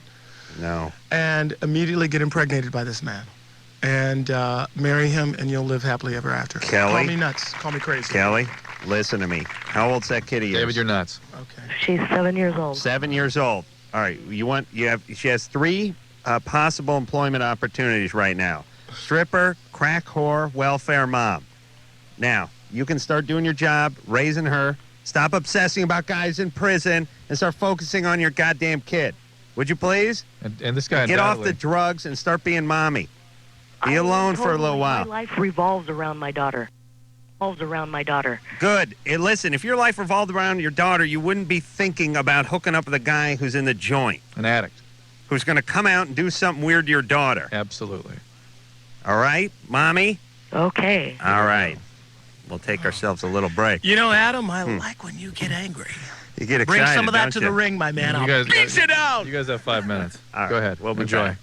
No. And immediately get impregnated by this man, and marry him, and you'll live happily ever after. Kelly? Call me nuts. Call me crazy. Kelly, listen to me. How old's that kid of yours? David, you're nuts. Okay. She's 7 years old. 7 years old. All right. She has 3 possible employment opportunities right now: stripper, crack whore, welfare mom. Now you can start doing your job, raising her. Stop obsessing about guys in prison and start focusing on your goddamn kid. Would you please? And this guy get off the drugs and start being mommy. Be alone for a little while. My life revolves around my daughter. Good. And listen, if your life revolved around your daughter, you wouldn't be thinking about hooking up with a guy who's in the joint. An addict. Who's going to come out and do something weird to your daughter. Absolutely. All right, Mommy? Okay. All right. We'll take ourselves a little break. You know, Adam, I like when you get angry. You get excited, Bring some of that don't to you? the ring, my man. You I'll guys- beat you down. You guys have 5 minutes. All right. Go ahead. We'll be Enjoy. back.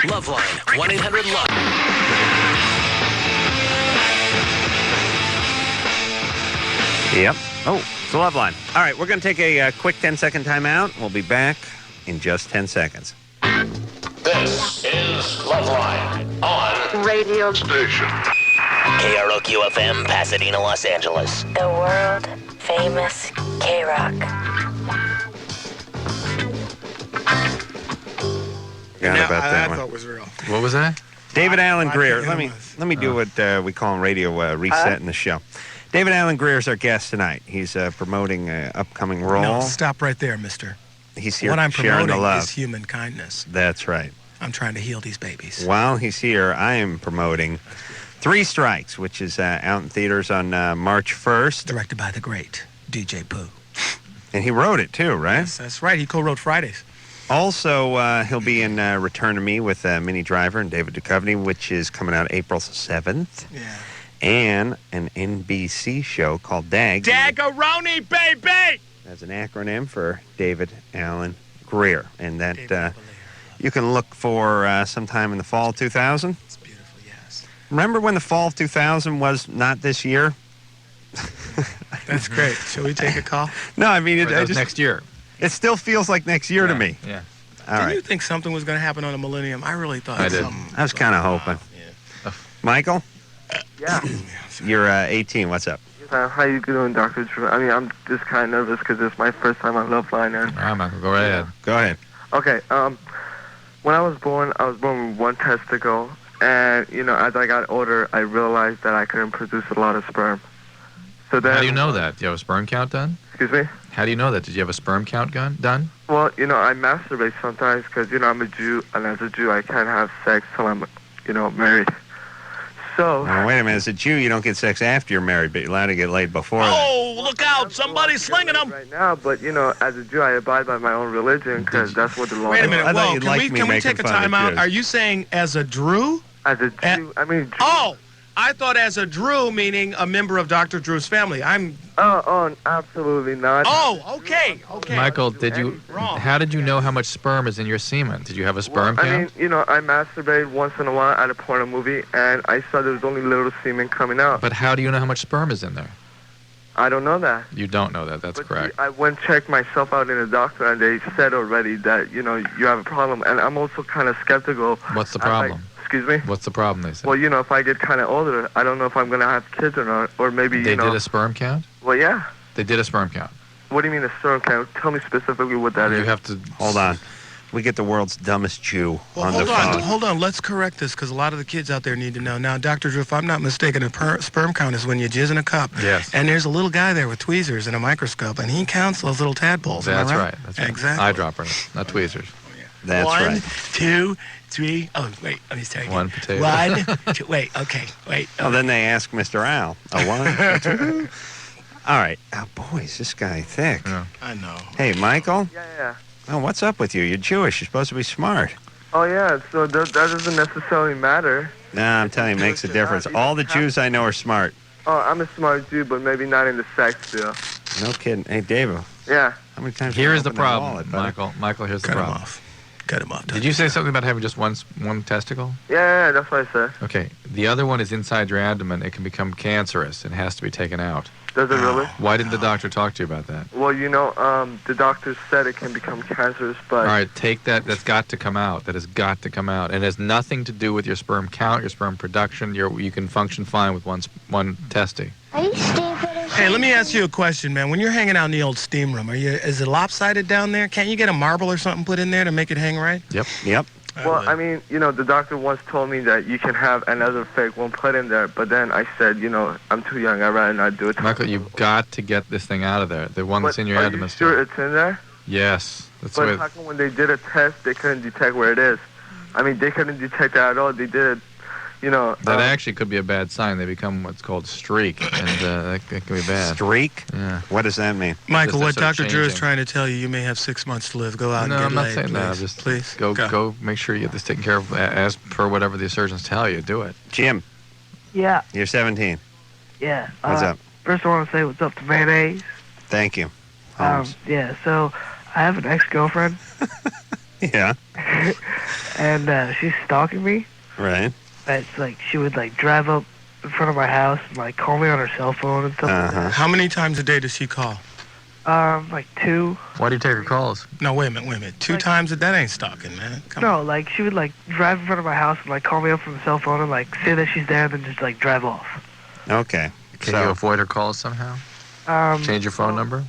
LoveLine, 1-800-LOVE. Yep. Oh, it's a LoveLine. All right, we're going to take a quick 10-second timeout. We'll be back in just 10 seconds. This is LoveLine on Radio Station. KROQ FM, Pasadena, Los Angeles. The world famous KROQ. Forgot about that I one. thought was real. What was that? David Alan I Grier. think Let it me do what we call in radio resetting the show. David Alan Grier is our guest tonight. He's promoting an upcoming role. No, stop right there, mister. He's here What I'm sharing the promoting love. is human kindness. That's right. I'm trying to heal these babies. While he's here, I am promoting 3 Strikes, which is out in theaters on March 1st. Directed by the great DJ Pooh. And he wrote it too, right? Yes, that's right. He co-wrote Fridays. Also, he'll be in Return to Me with Minnie Driver and David Duchovny, which is coming out April 7th. Yeah. And an NBC show called DAG. Daggeroni, baby! That's an acronym for David Alan Grier. And that you can look for sometime in the fall of 2000. It's beautiful, yes. Remember when the fall of 2000 was not this year? That's great. Shall we take a call? No, I mean, That was next year. It still feels like next year to me. Yeah. All Didn't right. you think something was going to happen on the millennium? I really thought I did. something. I was kind of hoping. Michael, Yeah. you're 18. What's up? How you doing, Dr. Drew? I mean, I'm just kind of nervous because it's my first time on LoveLine. And All right, Michael, go right ahead. Go ahead. okay, when I was born with one testicle, and as I got older, I realized that I couldn't produce a lot of sperm. So then, How do you know that? Do you have a sperm count done? Excuse me? How do you know that? Did you have a sperm count done? Well, I masturbate sometimes because I'm a Jew, and as a Jew, I can't have sex till I'm, married. So. Now, wait a minute. As a Jew, you don't get sex after you're married, but you're allowed to get laid before. Oh, look out! Somebody's slinging them. Right now, but as a Jew, I abide by my own religion because that's what the law. Wait a minute. I thought Whoa, you'd can like we me can we making take a fun of time out? Jews. Are you saying as a Drew? As a Jew, I mean. Oh, I thought as a Drew meaning a member of Dr. Drew's family. Oh, absolutely not. Oh, okay. Michael, how did you know how much sperm is in your semen? Did you have a sperm count? I mean, I masturbate once in a while at a porno movie, and I saw there was only little semen coming out. But how do you know how much sperm is in there? I don't know that. You don't know that. That's correct. I went checked myself out in a doctor, and they said already that, you have a problem. And I'm also kind of skeptical. What's the problem? Excuse me? What's the problem, they said? Well, if I get kind of older, I don't know if I'm going to have kids or not. Or maybe, They did a sperm count? Well, yeah. They did a sperm count. What do you mean a sperm count? Tell me specifically what that is. You have to... Hold on. We get the world's dumbest Jew on the phone. Hold on. Let's correct this because a lot of the kids out there need to know. Now, Dr. Drew, if I'm not mistaken, a sperm count is when you jizz in a cup. Yes. And there's a little guy there with tweezers and a microscope, and he counts those little tadpoles. That's Am I right. That's right. Exactly. Eyedropper, not tweezers. That's One, right. 2, 3. Oh, wait. Let me start again. One potato. 1, 2. Wait. Okay. Wait. Oh, then they ask Mr. Al. A 1, a 2. All right. Oh, boy, is this guy thick. Yeah. I know. Hey, Michael. Yeah. Oh, what's up with you? You're Jewish. You're supposed to be smart. Oh, yeah. So that doesn't necessarily matter. Nah, I'm telling you, it makes a difference. All the Jews I know are smart. Oh, I'm a smart Jew, but maybe not in the sex deal. No kidding. Hey, David. Yeah. How many times? Here's the open that problem, wallet, buddy? Michael, here's the problem. Cut him off. Did you say something about having just one testicle? Yeah, that's what I said. Okay. The other one is inside your abdomen. It can become cancerous. It has to be taken out. Does it really? Why didn't the doctor talk to you about that? Well, the doctor said it can become cancerous, but... All right, take that. That's got to come out. That has got to come out. It has nothing to do with your sperm count, your sperm production. You can function fine with one testy. Are you stupid? Hey, let me ask you a question, man. When you're hanging out in the old steam room, is it lopsided down there? Can't you get a marble or something put in there to make it hang right? Yep. Well, I mean, the doctor once told me that you can have another fake one put in there, but then I said, I'm too young. I'd rather not do it. Michael, you've got to get this thing out of there. The one that's in your abdomen. Are you sure it's in there? Yes. That's but the way. How come when they did a test, they couldn't detect where it is? I mean, they couldn't detect that at all. They did it, That actually could be a bad sign. They become what's called streak, and that can be bad. Streak? Yeah. What does that mean? Michael, what Just that sort Dr. of Drew is changing. trying to tell you may have 6 months to live. Go out and No, get I'm not laid, saying that. please. Just please. go make sure you get this taken care of as per whatever the surgeons tell you. Do it. Jim, Yeah, you're 17. yeah. What's up? First, I want to say what's up to Mayonnaise. Thank you. Yeah, so I have an ex-girlfriend, Yeah. and she's stalking me. Right. It's like she would drive up in front of my house and call me on her cell phone and stuff. Uh-huh. How many times a day does she call? 2. Why do you take her calls? No, wait a minute. 2 times a day? That ain't stalking, man. Come on. No, she would drive in front of my house and call me up from the cell phone and say that she's there and then just drive off. Okay. Can you avoid her calls somehow? Change your phone number?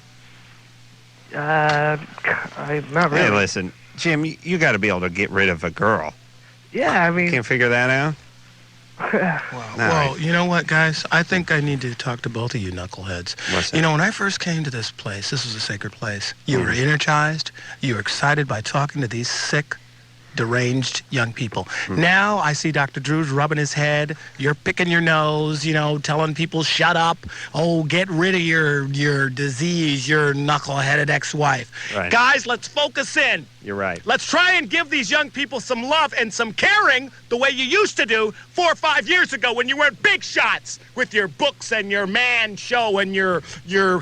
Not really. Hey, listen, Jim, you got to be able to get rid of a girl. Yeah, I mean... Can't figure that out? Well, you know what, guys? I think I need to talk to both of you knuckleheads. What's that? When I first came to this place, this was a sacred place. You were energized. You were excited by talking to these sick, deranged young people. Now I see Dr. Drew's rubbing his head. You're picking your nose, telling people, shut up. Oh, get rid of your disease, your knuckleheaded ex-wife. Right. Guys, let's focus in. You're right. Let's try and give these young people some love and some caring the way you used to do 4 or 5 years ago when you weren't big shots with your books and your man show and your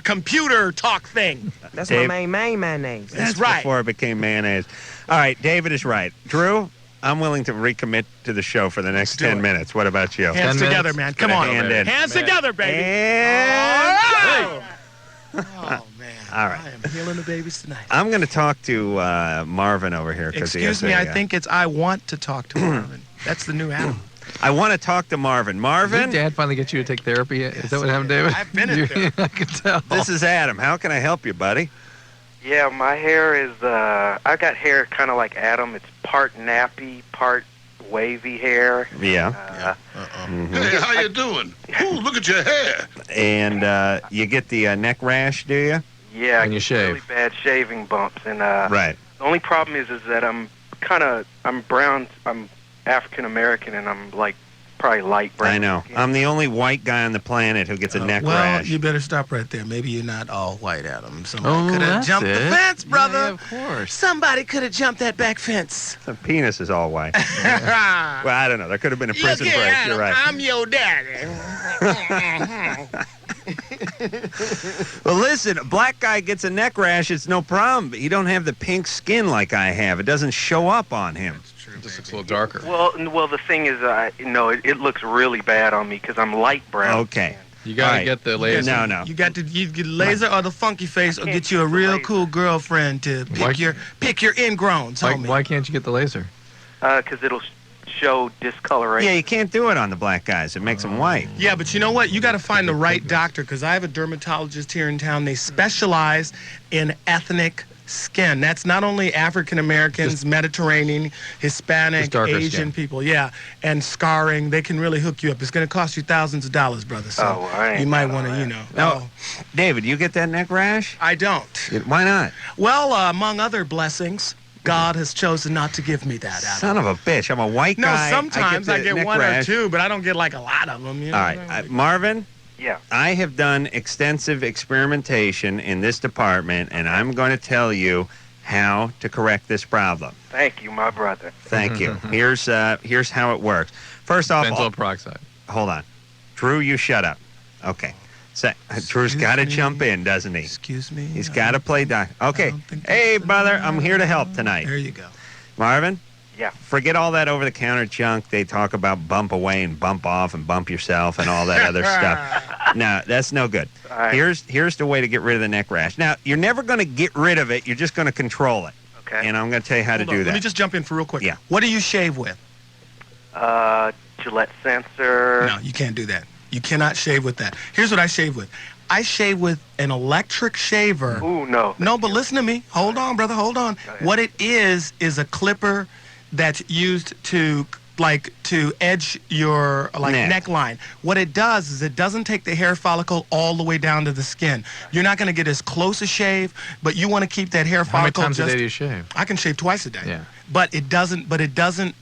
computer talk thing. That's Dave, my main mayonnaise. That's right. Before it became mayonnaise. All right, David is right. Drew, I'm willing to recommit to the show for the next 10 minutes. What about you? Hands 10 together, minutes? man. Come on. Hand in. Hands together, baby. And... Oh, man. All right. I am healing the babies tonight. I'm going to talk to Marvin over here. Excuse me, I think it's I want to talk to Marvin. That's the new album. I want to talk to Marvin. Marvin? Did Dad finally get you to take therapy yet? Is that what happened, David? I've been in therapy. I can tell. This is Adam. How can I help you, buddy? Yeah, my hair is, I got hair kind of like Adam. It's part nappy, part wavy hair. Yeah. Hey, how you doing? Ooh, look at your hair. And you get the neck rash, do you? Yeah, And you shave. really bad shaving bumps. And Right. the only problem is that I'm brown, I'm African American, and I'm probably light brown. I know. I'm the only white guy on the planet who gets a neck rash. You better stop right there. Maybe you're not all white, Adam. Somebody could have jumped the fence, brother. Yeah, of course. Somebody could have jumped that back fence. The penis is all white. Well, I don't know. There could have been a prison break. Adam, You're right. I'm your daddy. Well, listen, a black guy gets a neck rash, it's no problem. But you don't have the pink skin like I have. It doesn't show up on him. It just looks a little darker. Well, the thing is, it looks really bad on me because I'm light brown. Okay. You gotta get the laser. No. You got to get laser or the funky face, or get you a real cool girlfriend to pick your ingrowns. Why can't you get the laser? Because it'll show discoloration. Yeah, you can't do it on the black guys. It makes them white. Yeah, but you know what? You got to find the right doctor, because I have a dermatologist here in town. They specialize in ethnic skin. That's not only African Americans, Mediterranean, Hispanic, Asian skin. people. Yeah, and scarring. They can really hook you up. It's going to cost you thousands of dollars, brother. So you might want to, Now, David, you get that neck rash? I don't. Why not? Well, among other blessings, God has chosen not to give me that. Adam. Son of a bitch. I'm a white guy. No, sometimes I get one rash. or two, but I don't get like a lot of them. You know? All right. Marvin? Yeah. I have done extensive experimentation in this department, and I'm going to tell you how to correct this problem. Thank you, my brother. Thank you. Here's how it works. First off, benzoyl peroxide. Hold on. Drew, you shut up. Okay. So, Drew's got to jump in, doesn't he? Excuse me? He's got to play doc. Okay. Hey, brother, I'm here to help tonight. There you go. Marvin? Yeah. Forget all that over-the-counter junk. They talk about bump away and bump off and bump yourself and all that other stuff. No, that's no good. Right. Here's the way to get rid of the neck rash. Now, you're never going to get rid of it. You're just going to control it. Okay. And I'm going to tell you how to do that. Let me just jump in for real quick. Yeah. What do you shave with? Gillette sensor. No, you can't do that. You cannot shave with that. Here's what I shave with. I shave with an electric shaver. Ooh, no. No, but listen to me. Hold on, brother. Hold on. What it is a clipper that's used to edge your neckline. What it does is it doesn't take the hair follicle all the way down to the skin. You're not going to get as close a shave, but you want to keep that hair follicle. How many times a day do you shave? I can shave twice a day. Yeah. But it doesn't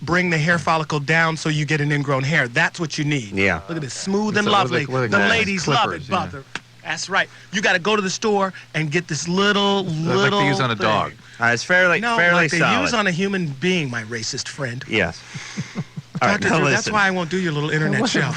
bring the hair follicle down so you get an ingrown hair. That's what you need. Yeah. Look at this, smooth and It's lovely. like The ladies love clippers, it, brother. That's right. You got to go to the store and get this little like they use on a thing. dog. It's fairly like they solid. use on a human being, my racist friend. Yes. All right, Dr. now Drew, listen. that's why I won't do your little internet show.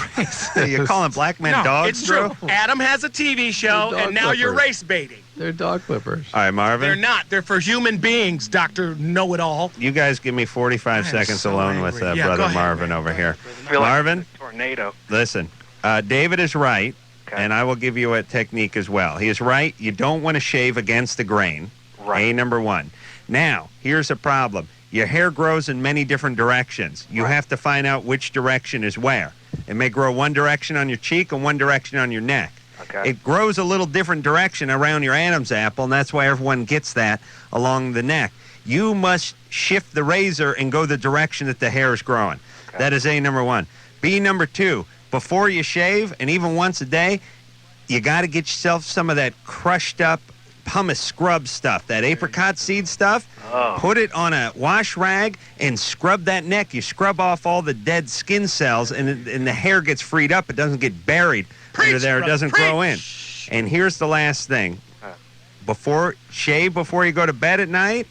You're calling black men No, dogs, it's true. Drew? Adam has a TV show, They're dog and now you're clippers. race baiting. They're dog clippers. All right, Marvin. They're not. They're for human beings, Dr. Know-It-all. You guys give me 45 I am seconds so alone with angry. Yeah, go Brother ahead, Marvin man. over here. I feel like Marvin, a tornado. listen. David is right, and I will give you a technique as well. He is right. You don't want to shave against the grain. Right. A number one. Now, here's a problem. Your hair grows in many different directions. You have to find out which direction is where. It may grow one direction on your cheek and one direction on your neck. Okay. It grows a little different direction around your Adam's apple, and that's why everyone gets that along the neck. You must shift the razor and go the direction that the hair is growing. Okay. That is A, number one. B, number two, before you shave, and even once a day, you got to get yourself some of that crushed up pumice scrub stuff, that apricot seed stuff. Put it on a wash rag and scrub that neck. You scrub off all the dead skin cells, and the hair gets freed up. It doesn't get buried under there. It doesn't grow in. And here's the last thing. Shave before you go to bed at night,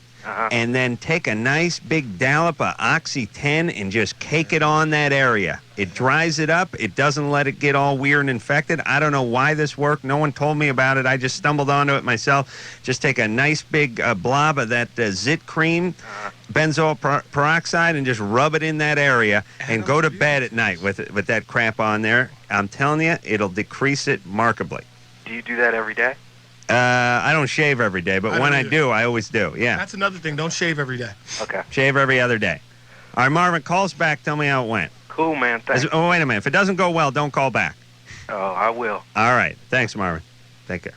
and then take a nice big dollop of Oxy 10 and just cake it on that area. It dries it up. It doesn't let it get all weird and infected. I don't know why this worked. No one told me about it. I just stumbled onto it myself. Just take a nice big blob of that Zit cream, benzoyl peroxide, and just rub it in that area and go to bed at night with that crap on there. I'm telling you, it'll decrease it markedly. Do you do that every day? I don't shave every day, but when I do, I always do. Yeah. That's another thing. Don't shave every day. Okay. Shave every other day. All right, Marvin, call us back. Tell me how it went. Cool, man. Thanks. Oh, wait a minute. If it doesn't go well, don't call back. Oh, I will. All right. Thanks, Marvin. Take care.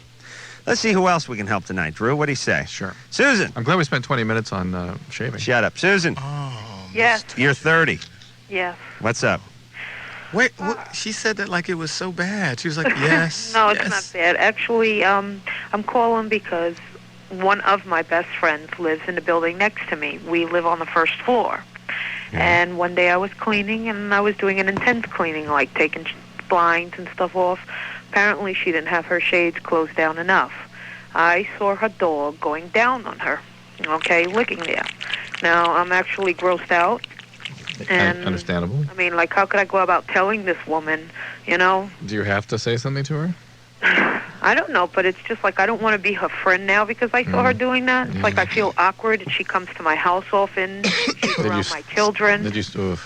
Let's see who else we can help tonight. Drew, what do you say? Sure. Susan. I'm glad we spent 20 minutes on shaving. Shut up. Susan. Yes. You're 30. Yes. What's up? Wait, what? She said that like it was so bad. She was like, yes. No, it's yes. not bad. Actually, I'm calling because one of my best friends lives in the building next to me. We live on the first floor. And one day I was cleaning, and I was doing an intense cleaning, like taking blinds and stuff off. Apparently, she didn't have her shades closed down enough. I saw her dog going down on her, okay, licking there. Now, I'm actually grossed out. And Understandable. I mean, like, how could I go about telling this woman, you know? Do you have to say something to her? I don't know, but it's just like I don't want to be her friend now because I saw her doing that. It's like I feel awkward, and she comes to my house often. She's around my children. Did you?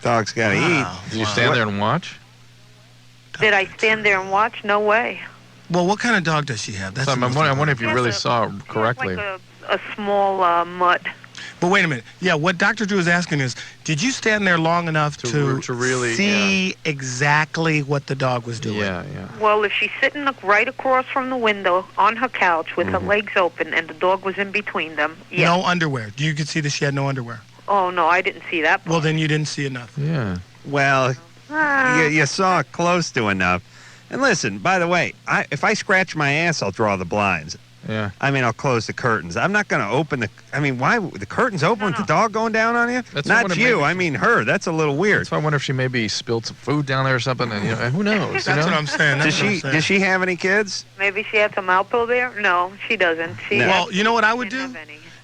Dog's got to eat. Did you stand there and watch? Did I stand there and watch? No way. Well, what kind of dog does she have? So I'm wondering if you really saw it correctly. Like a small mutt. But wait a minute. Yeah, what Dr. Drew is asking is, did you stand there long enough to really see exactly what the dog was doing? Yeah. Well, if she's sitting right across from the window on her couch with her legs open and the dog was in between them, yes. No underwear. You could see that she had no underwear. Oh, no, I didn't see that part. Well, then you didn't see enough. Yeah. Well, you saw it close to enough. And listen, by the way, if I scratch my ass, I'll draw the blinds. Yeah. I mean, I'll close the curtains. I'm not going to open the... I mean, why? The curtains open with the dog going down on you? That's not you. I mean her. That's a little weird. That's why I wonder if she maybe spilled some food down there or something. And who knows? That's what I'm saying. Does she have any kids? Maybe she had some Alpo there? No, she doesn't. Well, you know what I would do?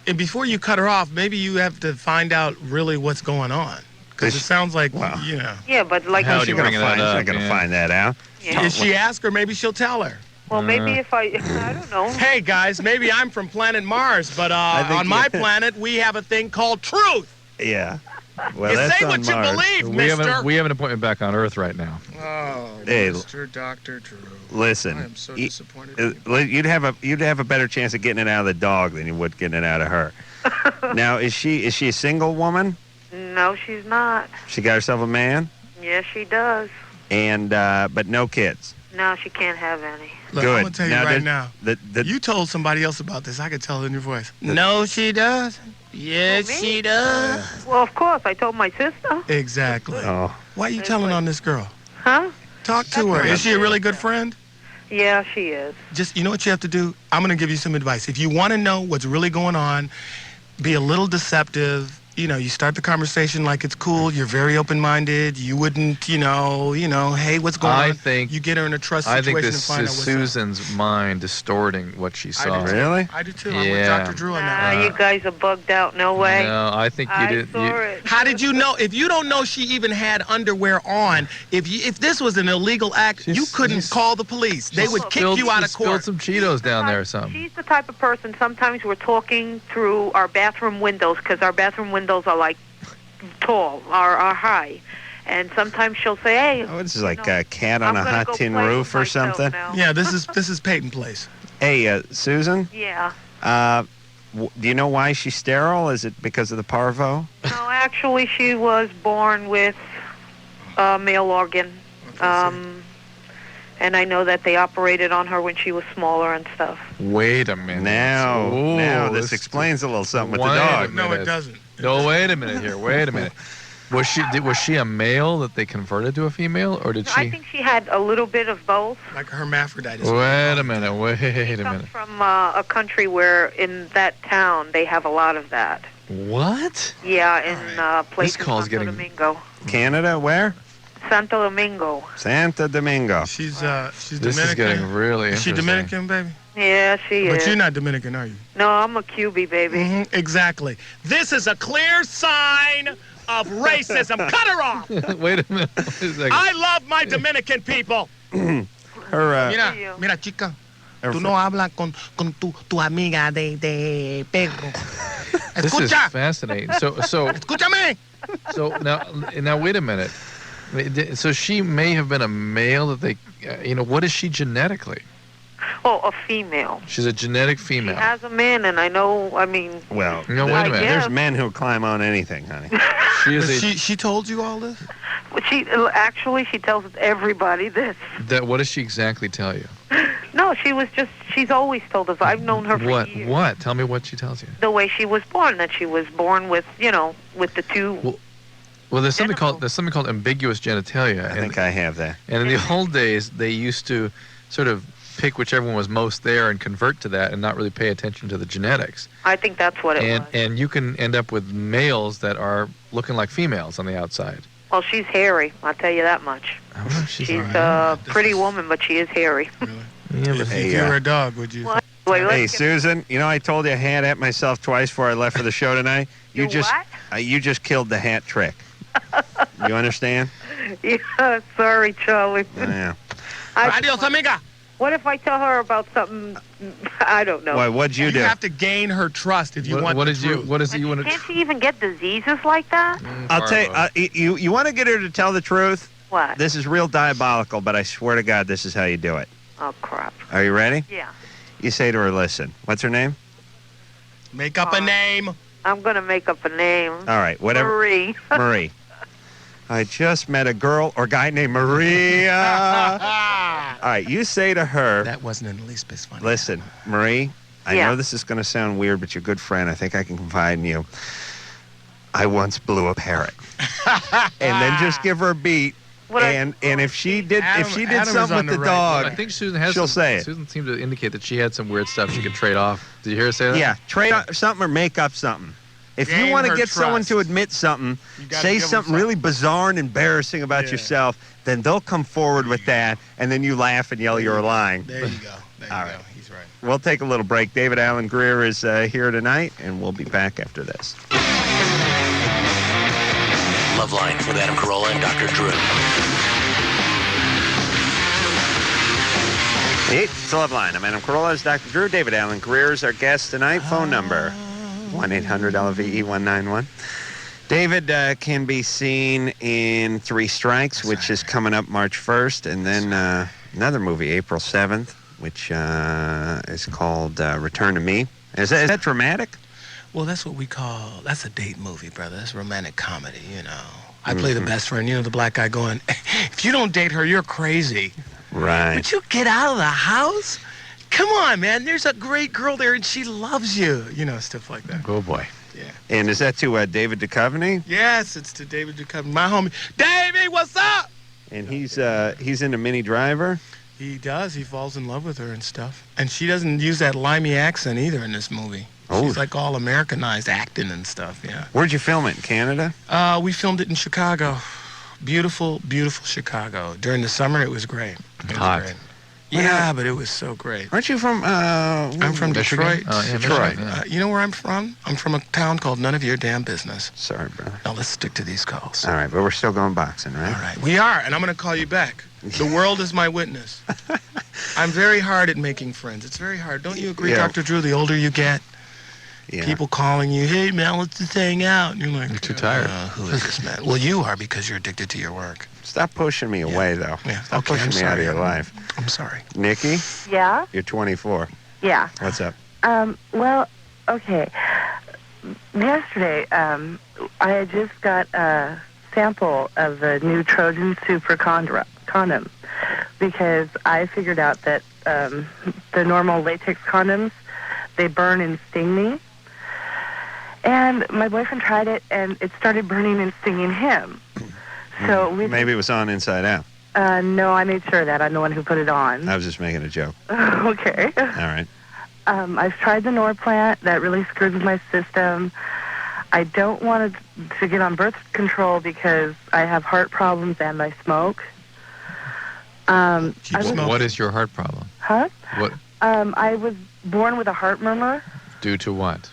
And before you cut her off, maybe you have to find out really what's going on. Because it sounds like, you know. Yeah, but like... How's she going to find that out? Yeah. If she asks her, maybe she'll tell her. Well, maybe if I don't know. Hey, guys, maybe I'm from planet Mars, but on my planet, we have a thing called truth. Yeah. Well, you that's say on what Mars. you believe, mister. We have an appointment back on Earth right now. Oh, Hey, Mr. Dr. Drew. Listen, I am so disappointed. you'd have a better chance of getting it out of the dog than you would getting it out of her. Now, is she a single woman? No, she's not. She got herself a man? Yes, she does. And but no kids. No, she can't have any. Look, Good. I'm going to tell you right now. You told somebody else about this. I could tell it in your voice. No, she does. Yes, she does. Well, of course. I told my sister. Exactly. Oh. Why are you telling on this girl? Huh? Talk to her. Is she a really good friend? Yeah, she is. Just, you know what you have to do? I'm going to give you some advice. If you want to know what's really going on, be a little deceptive. You know, you start the conversation like it's cool. You're very open-minded. You wouldn't, you know, hey, what's going on? I think you get her in a trust I situation think and this find out is what's Susan's mind distorting what she saw. Really? I do too. Yeah. I'm with Dr. Drew on that. You guys are bugged out. No way. No, I think you did. Saw it. How did you know? If you don't know she even had underwear on, if this was an illegal act, you couldn't call the police. They would kick you out of Spilled court. some Cheetos down there or something. She's the type of person, sometimes we're talking through our bathroom windows, because our bathroom windows are like tall or high. And sometimes she'll say, hey. Oh, this is like a cat on a hot tin roof or something. Yeah, this is Peyton Place. Hey, Susan? Yeah. Do you know why she's sterile? Is it because of the parvo? No, actually, she was born with a male organ. And I know that they operated on her when she was smaller and stuff. Wait a minute. Now this explains a little something with the dog. No, it doesn't. No, wait a minute here. Wait a minute. Was she a male that they converted to a female, or did she? I think she had a little bit of both. Like a hermaphrodite. Wait a minute. She comes from a country where in that town they have a lot of that. What? Yeah, in places Santo Domingo. Canada, where? Santo Domingo. Santa Domingo. She's This Dominican. is getting really Is she interesting. Dominican, baby? Yeah, she is. But you're not Dominican, are you? No, I'm a QB, baby. Exactly. This is a clear sign of racism. Cut her off. Wait a minute. Wait a second. I love my Dominican people. Mira, chica. Tú no hablas con tu amiga de perro. This is fascinating. So Escúchame. So now wait a minute. So she may have been a male that they, what is she genetically? Oh, a female. She's a genetic female. She has a man, and I know, Well, no, wait a minute. There's men who climb on anything, honey. She told you all this? She tells everybody this. What does she exactly tell you? No, she's always told us. I've known her for years. What? Tell me what she tells you. The way she was born, that she was born with, with the two. Well, there's something called ambiguous genitalia. I think I have that. And in the old days, they used to sort of pick whichever one was most there and convert to that and not really pay attention to the genetics. I think that's what it was. And you can end up with males that are looking like females on the outside. Well, she's hairy. I'll tell you that much. She's a pretty woman, but she is hairy. Yeah, but If you were a dog, would you? Hey, Susan, you know I told you I had at myself twice before I left for the show tonight? You just killed the hat trick. You understand? Yeah, sorry, Charlie. Yeah. Adios, amiga. What if I tell her about something? I don't know. Why, what'd you do? You have to gain her trust if you want the truth. What is it you want to... Can't she even get diseases like that? I'll tell you, you want to get her to tell the truth? What? This is real diabolical, but I swear to God, this is how you do it. Oh, crap. Are you ready? Yeah. You say to her, listen, what's her name? Make up a name. I'm going to make up a name. All right, whatever. Marie. Marie. I just met a girl or guy named Maria. All right, you say to her... That wasn't in the least bit funny. Listen, Marie, I know this is going to sound weird, but you're a good friend. I think I can confide in you. I once blew a parrot. And then just give her a beat. And if she did something with the dog, I think Susan she'll say it. Susan seemed to indicate that she had some weird stuff she could trade off. Did you hear her say that? Yeah, trade something or make up something. If you want to get someone to admit something, say something really bizarre and embarrassing about yourself, then they'll come forward with that, and then you laugh and yell you're lying. There you go. All right. He's right. We'll take a little break. David Alan Grier is here tonight, and we'll be back after this. LoveLine with Adam Carolla and Dr. Drew. Hey, it's LoveLine. I'm Adam Carolla. It's Dr. Drew. David Alan Grier is our guest tonight. Phone number 1-800-LVE-191. David can be seen in Three Strikes, which is coming up March 1st, and then another movie, April 7th, which is called Return to Me. Is that dramatic? Well, that's what we call, that's a date movie, brother. That's romantic comedy, you know. I play the best friend, you know, the black guy going, if you don't date her, you're crazy. Right. But you get out of the house? Come on, man. There's a great girl there, and she loves you. You know, stuff like that. Oh, boy. Yeah. And is that to David Duchovny? Yes, it's to David Duchovny. My homie. Davey, what's up? And he's into Minnie Driver? He does. He falls in love with her and stuff. And she doesn't use that limey accent either in this movie. Oh. She's like all Americanized acting and stuff, yeah. Where'd you film it, in Canada? We filmed it in Chicago. Beautiful, beautiful Chicago. During the summer, it was great. It was hot. great. Yeah, but it was so great. Aren't you from... I'm from Detroit. Detroit. You know where I'm from? I'm from a town called None of Your Damn Business. Sorry, brother. Now let's stick to these calls. All right, but we're still going boxing, right? All right. We are, and I'm going to call you back. The world is my witness. I'm very hard at making friends. It's very hard. Don't you agree, Dr. Drew? The older you get, people calling you, hey, man, let's just hang out. And you're like... You're too tired. Who is this man? Well, you are because you're addicted to your work. Stop pushing me away, though. Yeah. Stop Okay, pushing I'm me out of sorry. your life. I'm sorry. Nikki, Yeah? you're 24. Yeah. What's up? Well, okay. Yesterday, I had just got a sample of the new Trojan Super condom because I figured out that the normal latex condoms, they burn and sting me. And my boyfriend tried it, and it started burning and stinging him. So maybe it was on Inside Out. No, I made sure of that. I'm the one who put it on. I was just making a joke. Okay. All right. I've tried the Norplant. That really screws with my system. I don't want to get on birth control because I have heart problems and I smoke. What is your heart problem? Huh? What? I was born with a heart murmur. Due to what?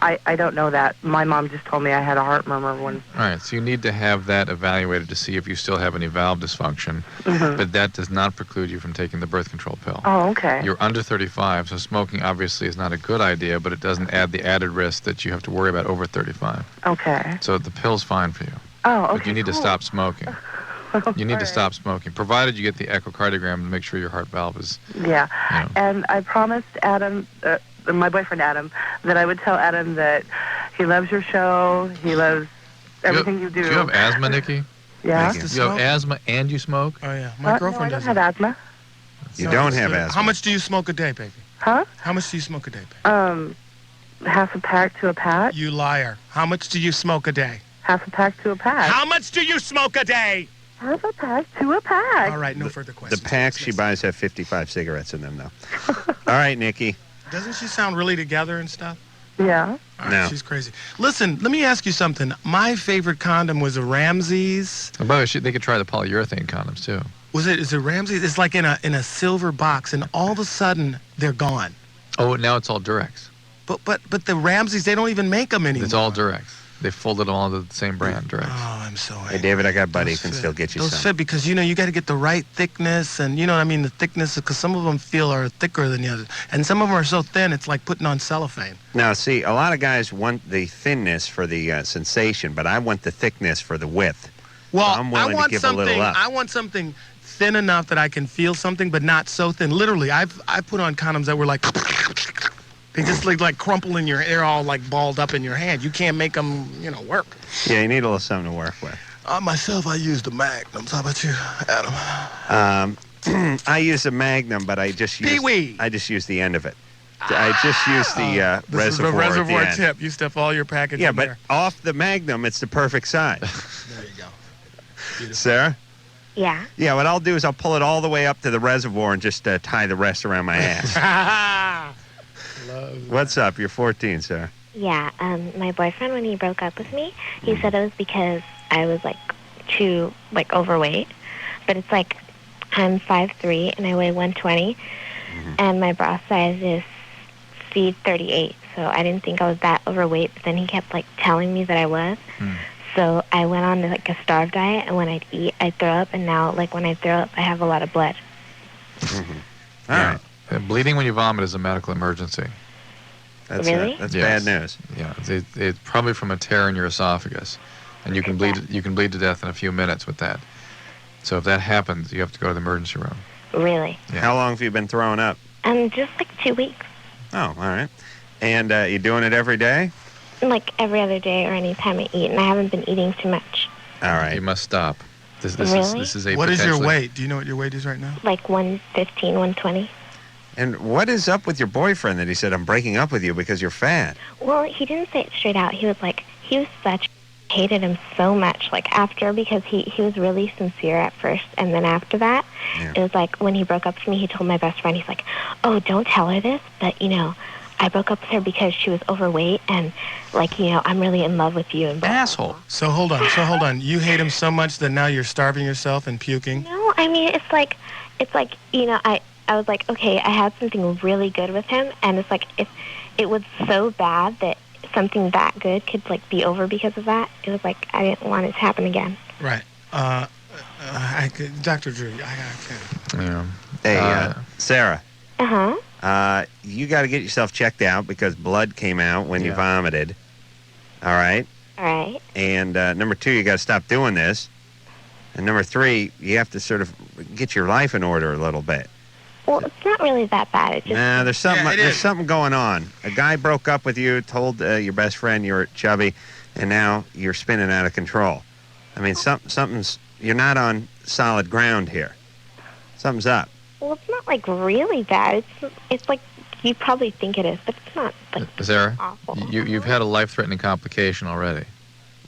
I don't know that. My mom just told me I had a heart murmur when... All right, so you need to have that evaluated to see if you still have any valve dysfunction, but that does not preclude you from taking the birth control pill. Oh, okay. You're under 35, so smoking obviously is not a good idea, but it doesn't add the added risk that you have to worry about over 35. Okay. So the pill's fine for you. Oh, okay. But you need to stop smoking. You need to stop smoking, provided you get the echocardiogram to make sure your heart valve is... Yeah, and I promised Adam... my boyfriend Adam, that I would tell Adam that he loves your show, he loves everything you do. Do you have asthma, Nikki? Yeah. You have asthma and you smoke? Oh, yeah. My girlfriend no, I does. don't have asthma. You don't have asthma. How much do you smoke a day, baby? Huh? How much do you smoke a day, baby? Half a pack to a pat. You liar. How much do you smoke a day? Half a pack to a pack. How much do you smoke a day? half a pack to a pack. All right, no further questions. The packs she buys have 55 cigarettes in them, though. All right, Nikki. Doesn't she sound really together and stuff? Yeah. All right, No. she's crazy. Listen, let me ask you something. My favorite condom was a Ramsey's. By the way, they could try the polyurethane condoms too. Is it Ramsey's? It's like in a silver box, and all of a sudden they're gone. Oh, now it's all Durex. But the Ramsey's, they don't even make them anymore. It's all Durex. They folded them all into the same brand, Durex. Oh, I'm so Hey, David, I got a buddy who can still get you Those some. fit because, you got to get the right thickness, and, what I mean, the thickness, because some of them are thicker than the others. And some of them are so thin, it's like putting on cellophane. Now, see, a lot of guys want the thinness for the sensation, but I want the thickness for the width. Well, So I'm willing to give a little up. I want something thin enough that I can feel something, but not so thin. Literally, I put on condoms that were like... They just like crumple in your hair, all like balled up in your hand. You can't make them, work. Yeah, you need a little something to work with. Myself, I use the Magnums. How about you, Adam? I use a Magnum, but I just use the end of it. I just use the This is reservoir. the reservoir at the end. tip. You stuff all your package Yeah, in but there. off the Magnum, it's the perfect size. There you go. Sarah? Yeah. Yeah, what I'll do is I'll pull it all the way up to the reservoir and just tie the rest around my ass. What's up? You're 14, Sarah. Yeah, my boyfriend, when he broke up with me, he said it was because I was, too, overweight. But it's I'm 5'3", and I weigh 120, and my bra size is feed 38, so I didn't think I was that overweight, but then he kept, telling me that I was. So I went on, a starve diet, and when I'd eat, I'd throw up, and now, when I throw up, I have a lot of blood. All right. Bleeding when you vomit is a medical emergency. That's Really? That's Yes. bad news. Yeah, it's probably from a tear in your esophagus, and you can bleed. You can bleed to death in a few minutes with that. So if that happens, you have to go to the emergency room. Really? Yeah. How long have you been throwing up? Just 2 weeks. Oh, all right. And you doing it every day? Every other day or any time I eat, and I haven't been eating too much. All right. You must stop. This Really? is a What is your potentially- weight? Do you know what your weight is right now? 115, 120. And what is up with your boyfriend that he said, I'm breaking up with you because you're fat? Well, he didn't say it straight out. He was hated him so much, after, because he was really sincere at first, and then after that, it was when he broke up with me, he told my best friend, he's like, oh, don't tell her this, but, I broke up with her because she was overweight, and, I'm really in love with you. And asshole. So hold on. You hate him so much that now you're starving yourself and puking? No, I mean, I was okay, I had something really good with him, and it's if it was so bad that something that good could be over because of that, it was I didn't want it to happen again. Right. Dr. Drew, I can't. Yeah. Hey, Sarah. Uh-huh. You got to get yourself checked out because blood came out when you vomited. All right? All right. And number 2, you got to stop doing this. And number 3, you have to sort of get your life in order a little bit. Well, it's not really that bad. It just Nah, there's something going on. A guy broke up with you, told your best friend you were chubby, and now you're spinning out of control. I mean, something's you're not on solid ground here. Something's up. Well, it's not really bad. It's you probably think it is, but it's not Sarah, awful. you've had a life-threatening complication already.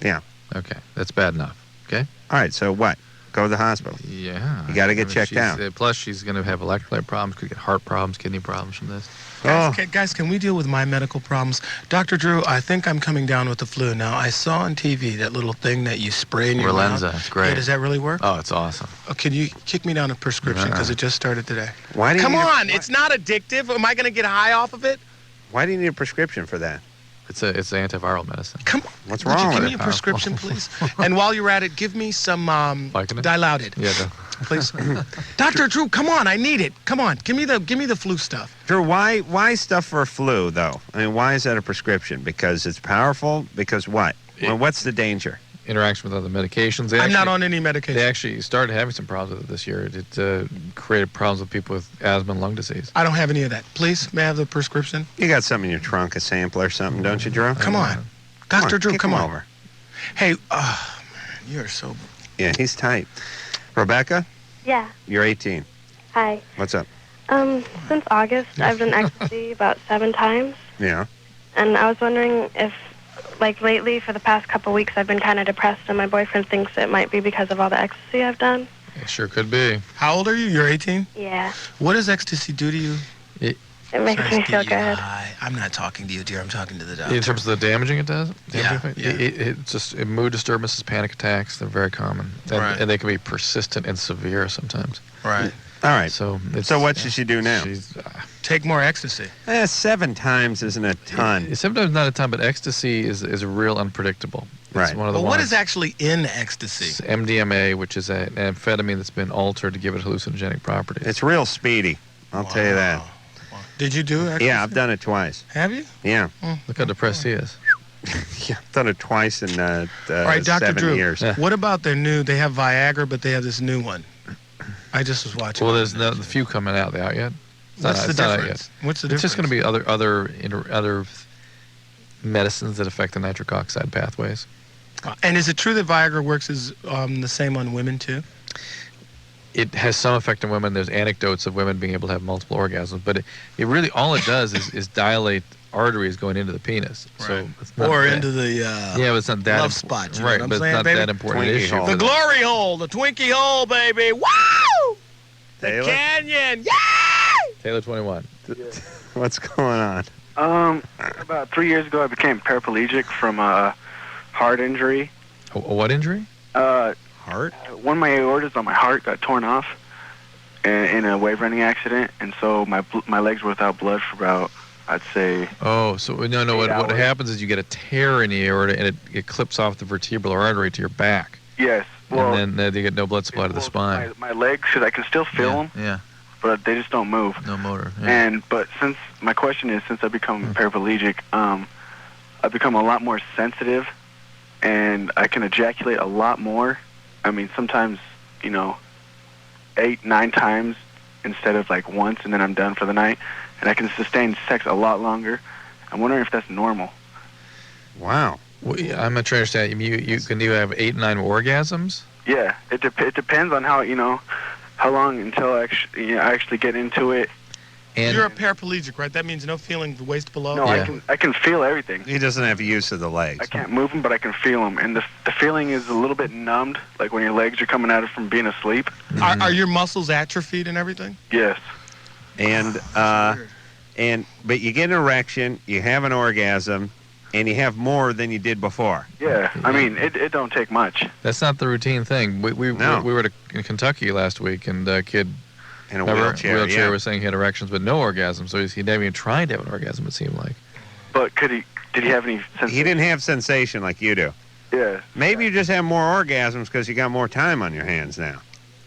Yeah. Okay, that's bad enough. Okay. All right. So what? Go to the hospital. Yeah. You got to get checked out. Plus, she's going to have electrolyte problems. Could get heart problems, kidney problems from this. Guys, can we deal with my medical problems? Dr. Drew, I think I'm coming down with the flu. Now, I saw on TV that little thing that you spray in your mouth. Relenza, it's great. Yeah, does that really work? Oh, it's awesome. Oh, can you kick me down a prescription because it just started today? Why do you Come need on, it's not addictive. Am I going to get high off of it? Why do you need a prescription for that? It's antiviral medicine. Come on. What's Would wrong you with give me it? a prescription, please? And while you're at it, give me some Dilaudid. Yeah. Please. Dr. Drew, come on, I need it. Come on, give me the flu stuff. Drew, why stuff for flu though? I mean, why is that a prescription? Because it's powerful? Because what? Well, what's the danger? Interaction with other medications. I'm not on any medication. They actually started having some problems with it this year. It created problems with people with asthma and lung disease. I don't have any of that. Please, may I have the prescription? You got something in your trunk, a sample or something, don't you, Drew? Come on. Dr. Drew, kick come him on. over. Hey, man, you're so... Yeah, he's tight. Rebecca, Yeah. you're 18. Hi. What's up? Since August, I've done ecstasy about 7 times, Yeah. and I was wondering if, like lately, for the past couple weeks, I've been kind of depressed, and my boyfriend thinks it might be because of all the ecstasy I've done. It sure could be. How old are you? You're 18? Yeah. What does ecstasy do to you? It makes me feel good. I'm not talking to you, dear. I'm talking to the doctor. In terms of the damaging it does? Yeah, It's just mood disturbances, panic attacks, they're very common. And they can be persistent and severe sometimes. Right. All right. So what should she do now? Take more ecstasy. 7 times isn't a ton. Sometimes not a ton, but ecstasy is real unpredictable. It's Right. one of the But what ones- is actually in ecstasy? It's MDMA, which is an amphetamine that's been altered to give it hallucinogenic properties. It's real speedy. I'll tell you that. Did you do ecstasy? Yeah, I've done it twice. Have you? Yeah. Look how depressed he is. Yeah, I've done it twice in All right, Dr. 7 Drew, years. what about their new, they have Viagra, but they have this new one. I just was watching. Well, there's the few coming out. They out yet? What's the It's not out difference? yet. What's the It's just going difference? to be other medicines that affect the nitric oxide pathways. And is it true that Viagra works the same on women, too? It has some effect on women. There's anecdotes of women being able to have multiple orgasms, but it really all it does is dilate arteries going into the penis. So it's not Or that- into the yeah, but it's not that love spot, you know right? what I'm but saying, it's not baby? that important an Twinkie issue. hole. The glory hole, the Twinkie hole, baby. Woo! The Taylor? canyon. Yeah! Taylor 21. What's going on? About 3 years ago, I became paraplegic from a heart injury. A what injury? Heart? One of my aortas on my heart got torn off in a wave running accident, and so my legs were without blood for about, I'd say. Oh, so no. What hours. happens is you get a tear in the aorta, and it clips off the vertebral artery to your back. Yes. Well, and then you get no blood supply to the spine. my legs, because I can still feel them, Yeah. but they just don't move. No motor. Yeah. But since I've become paraplegic, I've become a lot more sensitive, and I can ejaculate a lot more. I mean, sometimes, 8, 9 times instead of like once, and then I'm done for the night. And I can sustain sex a lot longer. I'm wondering if that's normal. Wow. Well, I'm not trying to understand. You have 8, 9 orgasms? Yeah, it depends on how long until I actually get into it. And You're a paraplegic, right? That means no feeling the waist below? No, I can feel everything. He doesn't have use of the legs. I can't move them, but I can feel them, and the feeling is a little bit numbed, like when your legs are coming out from being asleep. Are your muscles atrophied and everything? Yes. And but you get an erection, you have an orgasm, and you have more than you did before. Yeah, I mean, it don't take much. That's not the routine thing. We were in Kentucky last week, and a kid in a wheelchair, yeah. was saying he had erections but no orgasm, so he never even tried to have an orgasm, it seemed like. But did he have any sensation? He didn't have sensation like you do. Yeah. Maybe you just have more orgasms because you got more time on your hands now.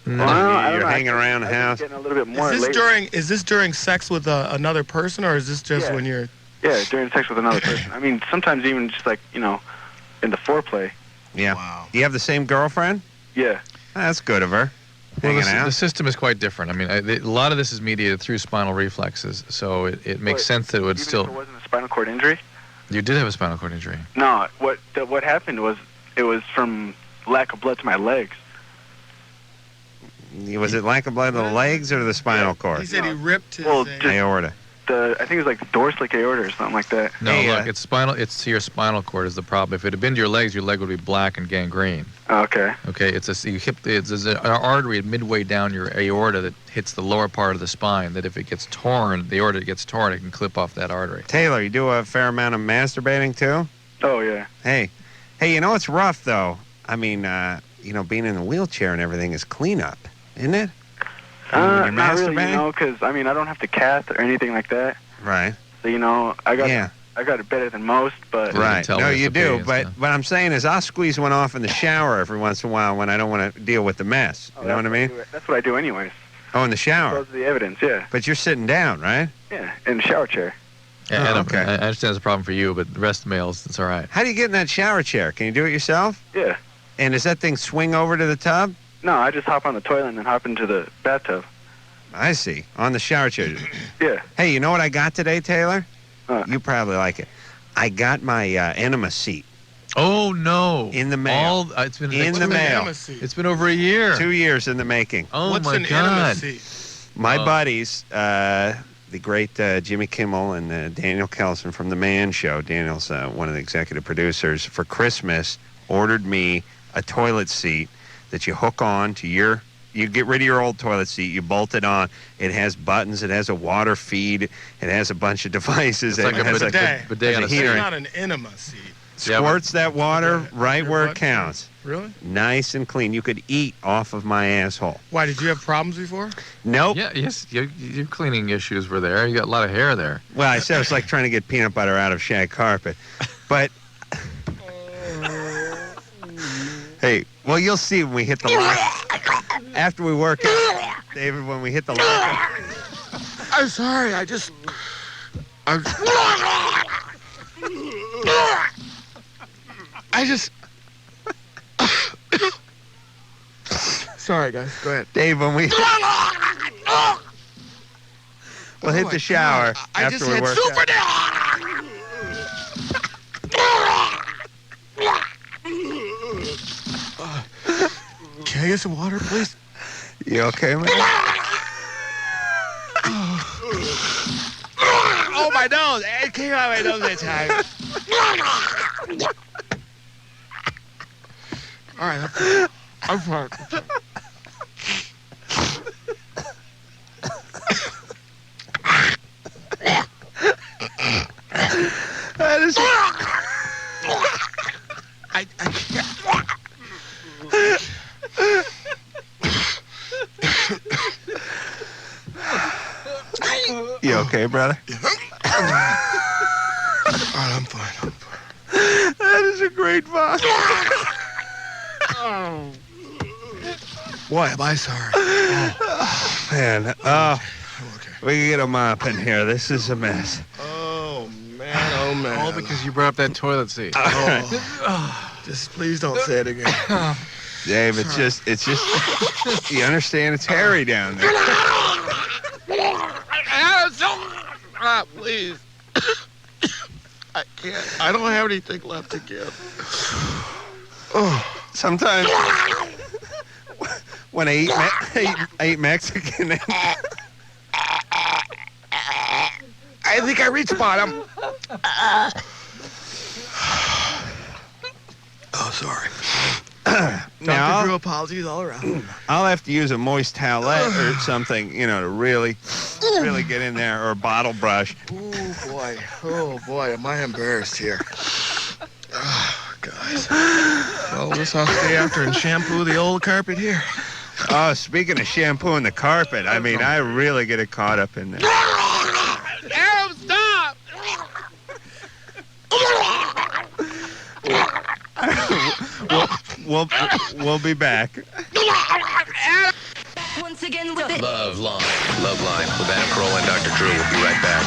Well, I don't You're know. hanging around the house. Getting a little bit more. Is this during sex with another person, or is this just when you're? Yeah, during sex with another person. I mean, sometimes even just like in the foreplay. Yeah. Wow. You have the same girlfriend? Yeah. That's good of her. Well, Hanging out. the system is quite different. I mean, a lot of this is mediated through spinal reflexes, so it makes sense that it would Even still. if it wasn't a spinal cord injury? You did have a spinal cord injury. No, what happened was it was from lack of blood to my legs. Was it lack of blood to the legs or to the spinal cord? He said he ripped his aorta. I think it was like the dorsal aorta or something like that. No, look, it's spinal. It's to your spinal cord is the problem. If it had been to your legs, your leg would be black and gangrene. Okay. Okay, it's an artery midway down your aorta that hits the lower part of the spine. That if it gets torn, the aorta gets torn, it can clip off that artery. Taylor, you do a fair amount of masturbating too? Oh yeah. Hey, it's rough though. I mean, being in a wheelchair and everything is cleanup, isn't it? Not really, because I mean I don't have to cath or anything like that. Right. So I got it better than most, but Right. No, you do. But what I'm saying is I'll squeeze one off in the shower every once in a while when I don't want to deal with the mess. You know what I mean? That's what I do anyways. Oh, in the shower. Those are the evidence, yeah. But you're sitting down, right? Yeah, in the shower chair. Yeah, okay. I understand it's a problem for you, but the rest of males, it's all right. How do you get in that shower chair? Can you do it yourself? Yeah. And does that thing swing over to the tub? No, I just hop on the toilet and then hop into the bathtub. I see. On the shower chair. Yeah. Hey, you know what I got today, Taylor? You probably like it. I got my enema seat. Oh, no. In the mail. It's been in the mail. It's been over a year. 2 years in the making. Oh, What's my an God. enema seat? My buddies, the great Jimmy Kimmel and Daniel Kelson from The Man Show. Daniel's one of the executive producers. For Christmas, ordered me a toilet seat that you hook on to your... You get rid of your old toilet seat, you bolt it on. It has buttons, it has a water feed, it has a bunch of devices. It's like a bidet on a seat. It's not an enema seat. Squirts that water right where it counts. Really? Nice and clean. You could eat off of my asshole. Why, did you have problems before? Nope. Yeah, yes, your cleaning issues were there. You got a lot of hair there. Well, I said it's like trying to get peanut butter out of shag carpet. But, hey, well, you'll see when we hit the line. After we work out, David, when we hit the line. I'm sorry, Sorry, guys. Go ahead. Dave, when we... We'll hit the shower after we work out. Can I get some water, please? You okay, man? Oh, my nose. It came out my nose that time. All right, I'm fine. That is... I can't. You okay, brother? All right, I'm fine. That is a great vibe. Boy, am I sorry. Oh, man. Oh, we can get a mop in here. This is a mess. Oh, man. All because you brought up that toilet seat. Just please don't say it again. Dave, it's just, you understand? It's hairy down there. Please. I can't. I don't have anything left to give. Oh, sometimes when I eat Mexican, I think I reached bottom. Oh, sorry. Now, Dr. Drew, apologies all around. I'll have to use a moist towelette or something, to really get in there, or a bottle brush. Oh, boy, am I embarrassed here. Oh, guys. Well, I'll stay after and shampoo the old carpet here. Oh, speaking of shampooing the carpet, I mean, I really get it caught up in there. Adam, stop! We'll be back. Once again with it. LoveLine with Adam Carolla and Dr. Drew. We'll be right back.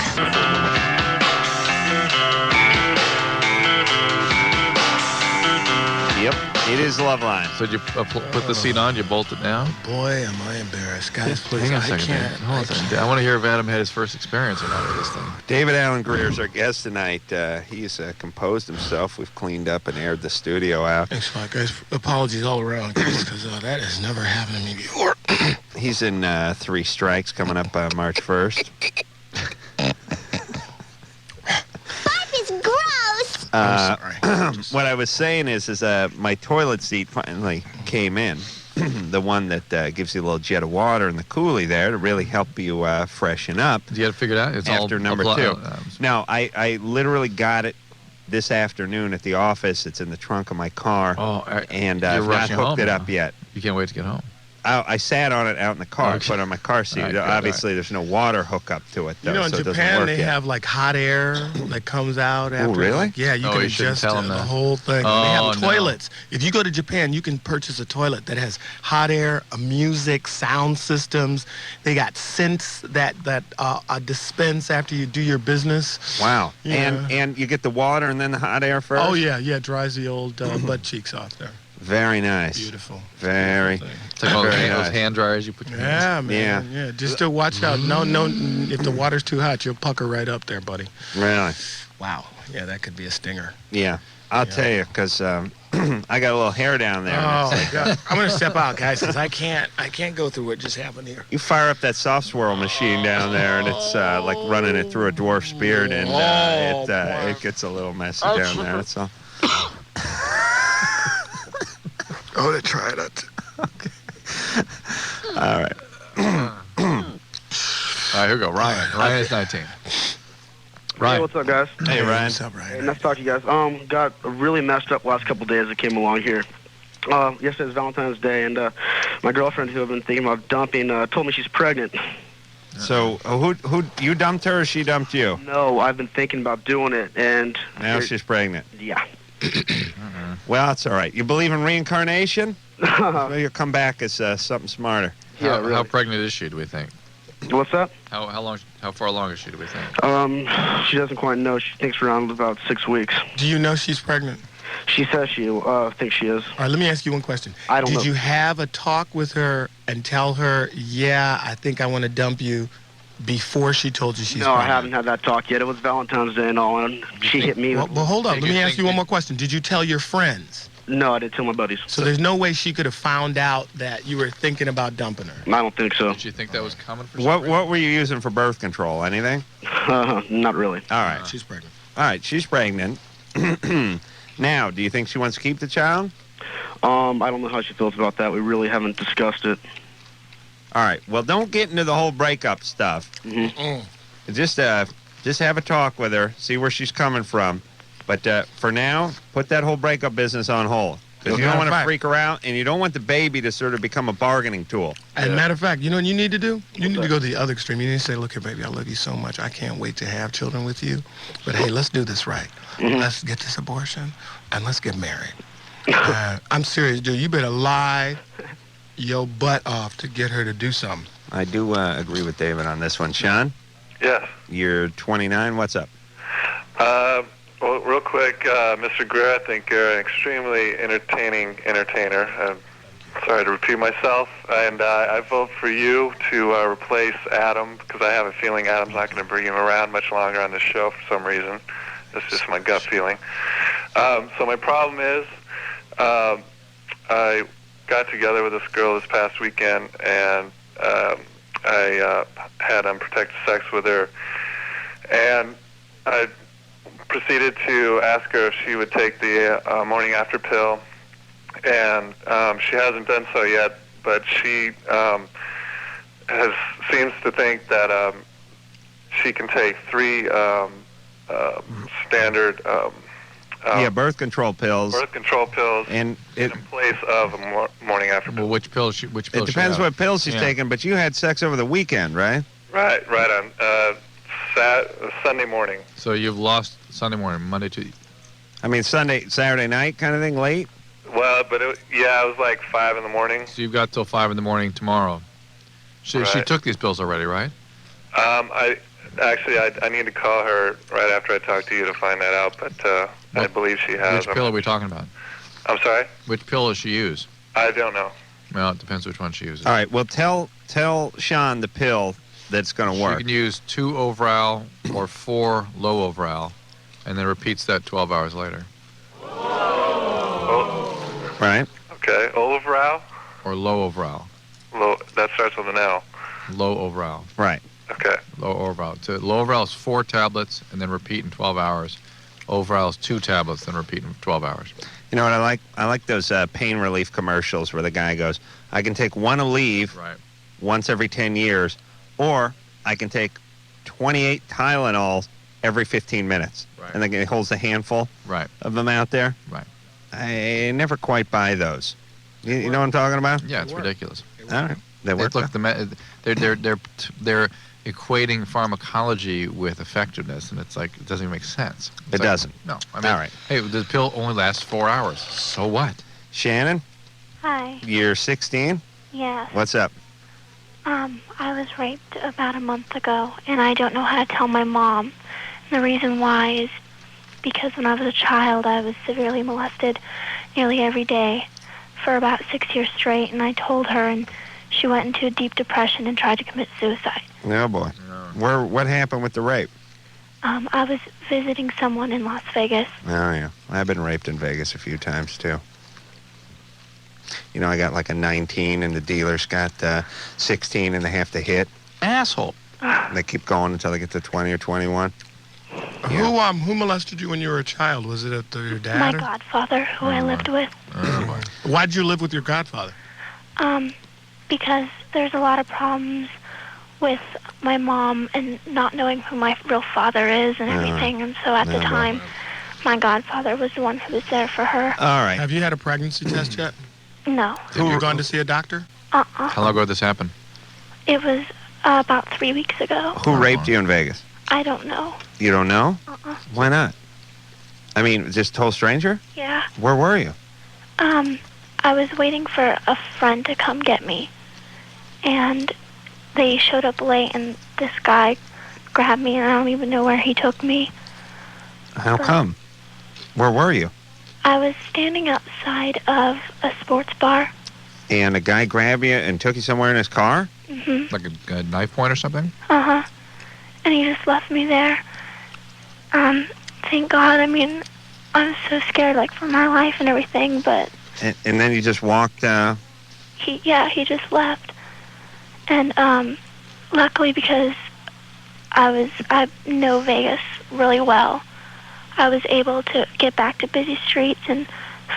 Yep, it is LoveLine. So did you put the seat on? You bolt it down? Boy, am I embarrassed. Guys, please, hang on a I second. can't. Hold on a second. I want to hear if Adam had his first experience or not with this thing. David Alan Grier is our guest tonight. He's composed himself. We've cleaned up and aired the studio out. Thanks a lot, guys. Apologies all around, guys, because that has never happened to me before. He's in 3 Strikes coming up March 1st. It's gross. I'm sorry. What I was saying is my toilet seat finally came in. The one that gives you a little jet of water in the coolie there to really help you freshen up. You got to figure it out? It's after all number 2. Now, I literally got it this afternoon at the office. It's in the trunk of my car. And I've not hooked it up yet. You can't wait to get home. I sat on it out in the car, put it on my car seat. Right, good, obviously, there's no water hookup to it, though, in so it doesn't Japan, work they yet. have, like, hot air that comes out after. Oh, really? Yeah, you can adjust the whole thing. Oh, they have toilets. If you go to Japan, you can purchase a toilet that has hot air, music, sound systems. They got scents that dispense after you do your business. Wow. Yeah. And you get the water and then the hot air first? Oh, yeah, it dries the old butt cheeks off there. Very nice. Beautiful. Very. It's like all those hand dryers you put your hands in. Yeah, man. Yeah. Just to watch out. No, if the water's too hot, you'll pucker right up there, buddy. Really? Wow. Yeah, that could be a stinger. Yeah. I'll tell you, because I got a little hair down there. Oh my God! I'm gonna step out, guys, because I can't go through what just happened here. You fire up that soft swirl machine down there, and it's like running it through a dwarf's beard, and it gets a little messy down there. That's all. I want to try it. Okay. All right. All right, here we go. Ryan. Ryan is 19. Ryan. Hey, what's up, guys? Hey, Ryan. What's up, Ryan? Hey, nice to talk to you guys. Got really messed up last couple of days. I came along here. Yesterday was Valentine's Day, and my girlfriend, who I've been thinking about dumping, told me she's pregnant. So, who you dumped her, or she dumped you? No, I've been thinking about doing it, and Now she's pregnant. yeah. Well, that's all right. You believe in reincarnation? Well, you'll come back as something smarter. How pregnant is she, do we think? What's up? How far along is she, do we think? She doesn't quite know. She thinks around about 6 weeks. Do you know she's pregnant? She says she thinks she is. All right, let me ask you one question. I don't know. Did you have a talk with her and tell her, yeah, I think I want to dump you, before she told you she's No, I pregnant? haven't had that talk yet. It was Valentine's Day and all, and she hit me. Well, hold on. Let me ask you one more question. Did you tell your friends? No, I didn't tell my buddies. So there's no way she could have found out that you were thinking about dumping her? I don't think so. Did you think that was common for What were you using for birth control? Anything? Not really. All right. She's pregnant. All right, she's pregnant. Now, do you think she wants to keep the child? I don't know how she feels about that. We really haven't discussed it. All right. Well, don't get into the whole breakup stuff. Mm-hmm. Just have a talk with her, see where she's coming from. But for now, put that whole breakup business on hold. Because you don't want to freak her out, and you don't want the baby to sort of become a bargaining tool. As a matter of fact, you know what you need to do? You need to go to the other extreme. You need to say, look here, baby, I love you so much. I can't wait to have children with you. But hey, let's do this right. Let's get this abortion, and let's get married. I'm serious, dude. You better lie your butt off to get her to do something. I do agree with David on this one. Sean? Yes. You're 29. What's up? Well, real quick, Mr. Grier, I think you're an extremely entertaining entertainer. I'm sorry to repeat myself, and I vote for you to replace Adam, because I have a feeling Adam's not going to bring him around much longer on this show for some reason. That's just my gut feeling. So my problem is, I got together with this girl this past weekend, and I had unprotected sex with her, and I proceeded to ask her if she would take the morning after pill, and she hasn't done so yet, but she seems to think that she can take 3 standard birth control pills. Birth control pills and in place of a morning after pill. Well, which pill? It depends what pills she's taking, but you had sex over the weekend, right? Right on Sunday morning. So you've lost Sunday morning, Monday, Tuesday. I mean, Saturday night kind of thing, late? Well, but it was like 5 in the morning. So you've got till 5 in the morning tomorrow. She took these pills already, right? I need to call her right after I talk to you to find that out, but I believe she has. Which pill are we talking about? I'm sorry? Which pill does she use? I don't know. Well, it depends which one she uses. All right, well, tell Sean the pill that's going to work. She can use 2 Overal or 4 low Overal, and then repeats that 12 hours later. Oh. Right. Okay, Overal? Or low Overal. Low, that starts with an L. Low Overal. Right. Okay. Low Overal. Low Overal is 4 tablets, and then repeat in 12 hours. Overal is 2 tablets, then repeat in 12 hours. You know what I like? I like those pain relief commercials where the guy goes, I can take 1 Aleve once every 10 years, or I can take 28 Tylenols every 15 minutes. Right. And then he holds a handful of them out there. Right. I never quite buy those. You know what I'm talking about? Yeah, it's ridiculous. All right. They work. Look, they're equating pharmacology with effectiveness, and it's like it doesn't even make sense. It doesn't. No. I mean, all right. Hey, the pill only lasts 4 hours. So what? Shannon? Hi. You're 16? Yes. What's up? I was raped about a month ago, and I don't know how to tell my mom. And the reason why is because when I was a child, I was severely molested nearly every day for about 6 years straight, and I told her, and she went into a deep depression and tried to commit suicide. Oh, boy. What happened with the rape? I was visiting someone in Las Vegas. Oh, yeah. I've been raped in Vegas a few times, too. You know, I got like a 19, and the dealer's got 16 and they have to hit. Asshole. And they keep going until they get to 20 or 21. Yeah. Who molested you when you were a child? Was it your dad? My godfather, who I lived with. Why'd you live with your godfather? Because there's a lot of problems with my mom and not knowing who my real father is and everything. And so at the time, my godfather was the one who was there for her. All right. Have you had a pregnancy test yet? No. Have you gone to see a doctor? How long ago did this happen? It was about 3 weeks ago. Who raped you in Vegas? I don't know. You don't know? Why not? I mean, just total stranger? Yeah. Where were you? I was waiting for a friend to come get me. And they showed up late, and this guy grabbed me, and I don't even know where he took me. How come? Where were you? I was standing outside of a sports bar. And a guy grabbed you and took you somewhere in his car? Mm-hmm. Like a knife point or something? Uh-huh. And he just left me there. Thank God. I mean, I'm so scared, like, for my life and everything, but... And then you just walked... He just left. And, luckily, because I know Vegas really well, I was able to get back to busy streets and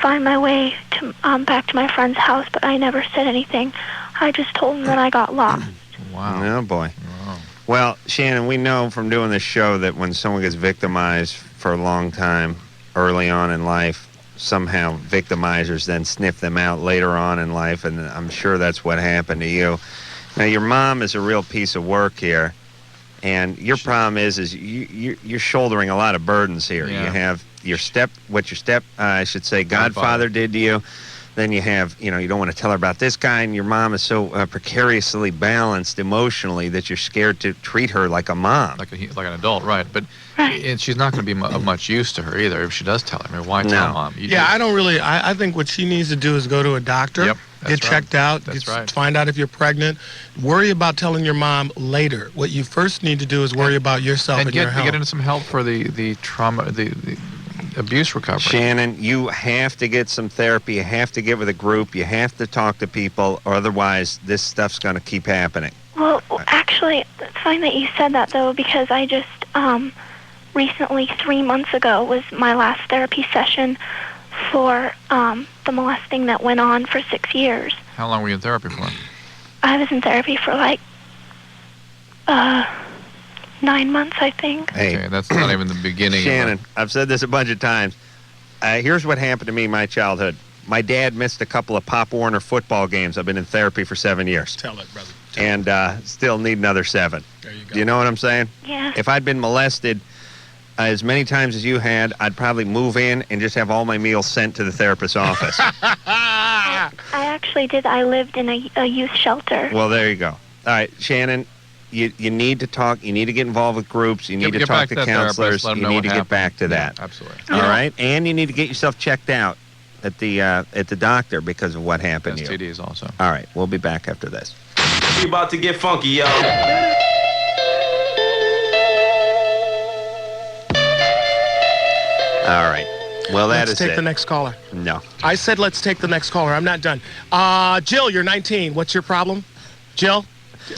find my way to back to my friend's house, but I never said anything. I just told him that I got lost. Wow. Oh, boy. Wow. Well, Shannon, we know from doing this show that when someone gets victimized for a long time early on in life, somehow victimizers then sniff them out later on in life, and I'm sure that's what happened to you. Now, your mom is a real piece of work here, and your problem is you're shouldering a lot of burdens here. Yeah. You have I should say, godfather did to you. Then you have, you don't want to tell her about this guy, and your mom is so precariously balanced emotionally that you're scared to treat her like a mom. Like an adult, right. But and she's not going to be of much use to her either if she does tell her. I mean, why tell mom? I think what she needs to do is go to a doctor. Yep. Get checked out. That's right. Find out if you're pregnant. Worry about telling your mom later. What you first need to do is worry about yourself and your health. Get into some help for the trauma, the abuse recovery. Shannon, you have to get some therapy. You have to get with a group. You have to talk to people. Or otherwise, this stuff's going to keep happening. Well, actually, it's fine that you said that, though, because I just recently, 3 months ago, was my last therapy session for the molesting that went on for 6 years. How long were you in therapy for? I was in therapy for like 9 months, I think. Hey, okay, that's not even the beginning. Shannon, I've said this a bunch of times. Here's what happened to me in my childhood. My dad missed a couple of Pop Warner football games. I've been in therapy for 7 years. Tell it, brother. And still need another 7. There you go. Do you know what I'm saying? Yeah. If I'd been molested as many times as you had, I'd probably move in and just have all my meals sent to the therapist's office. I actually did. I lived in a youth shelter. Well, there you go. All right, Shannon, you need to talk. You need to get involved with groups. You need to talk to counselors. You need to get back to that. Absolutely. All right? And you need to get yourself checked out at the doctor because of what happened to you. STDs also. All right, we'll be back after this. We about to get funky, y'all. All right. Well, let's take the next caller. No. I said let's take the next caller. I'm not done. Jill, you're 19. What's your problem? Jill?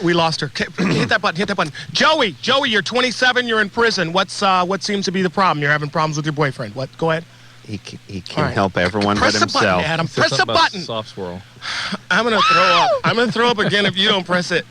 We lost her. Hit that button. Hit that button. Joey, you're 27. You're in prison. What seems to be the problem? You're having problems with your boyfriend. What? Go ahead. He can't help everyone but himself. Press the button, Adam. Press the button. Soft swirl. I'm going to throw up. I'm going to throw up again if you don't press it.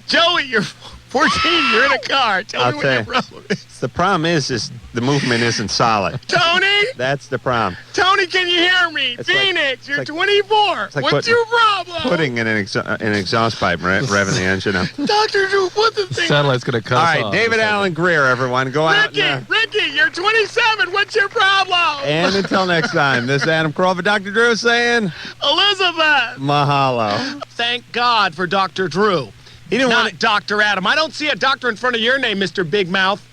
Joey, you're 14. You're in a car. Tell me what your problem is. The problem is the movement isn't solid. Tony? That's the problem. Tony, can you hear me? It's Phoenix, you're 24. Like what's your problem? Putting in an exhaust pipe, revving the engine up. Dr. Drew, what the thing? Satellite's going to cut All us right, off. David Alan Grier, everyone. Go out. Ricky, you're 27. What's your problem? And until next time, this is Adam Carolla, Dr. Drew saying... Elizabeth! Mahalo. Thank God for Dr. Drew. Not Dr. Adam. I don't see a doctor in front of your name, Mr. Big Mouth.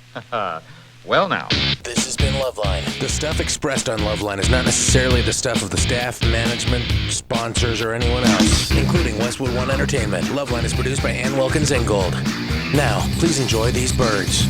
Well, now. This has been LoveLine. The stuff expressed on LoveLine is not necessarily the stuff of the staff, management, sponsors, or anyone else, including Westwood One Entertainment. LoveLine is produced by Ann Wilkins Ingold. Now, please enjoy these birds.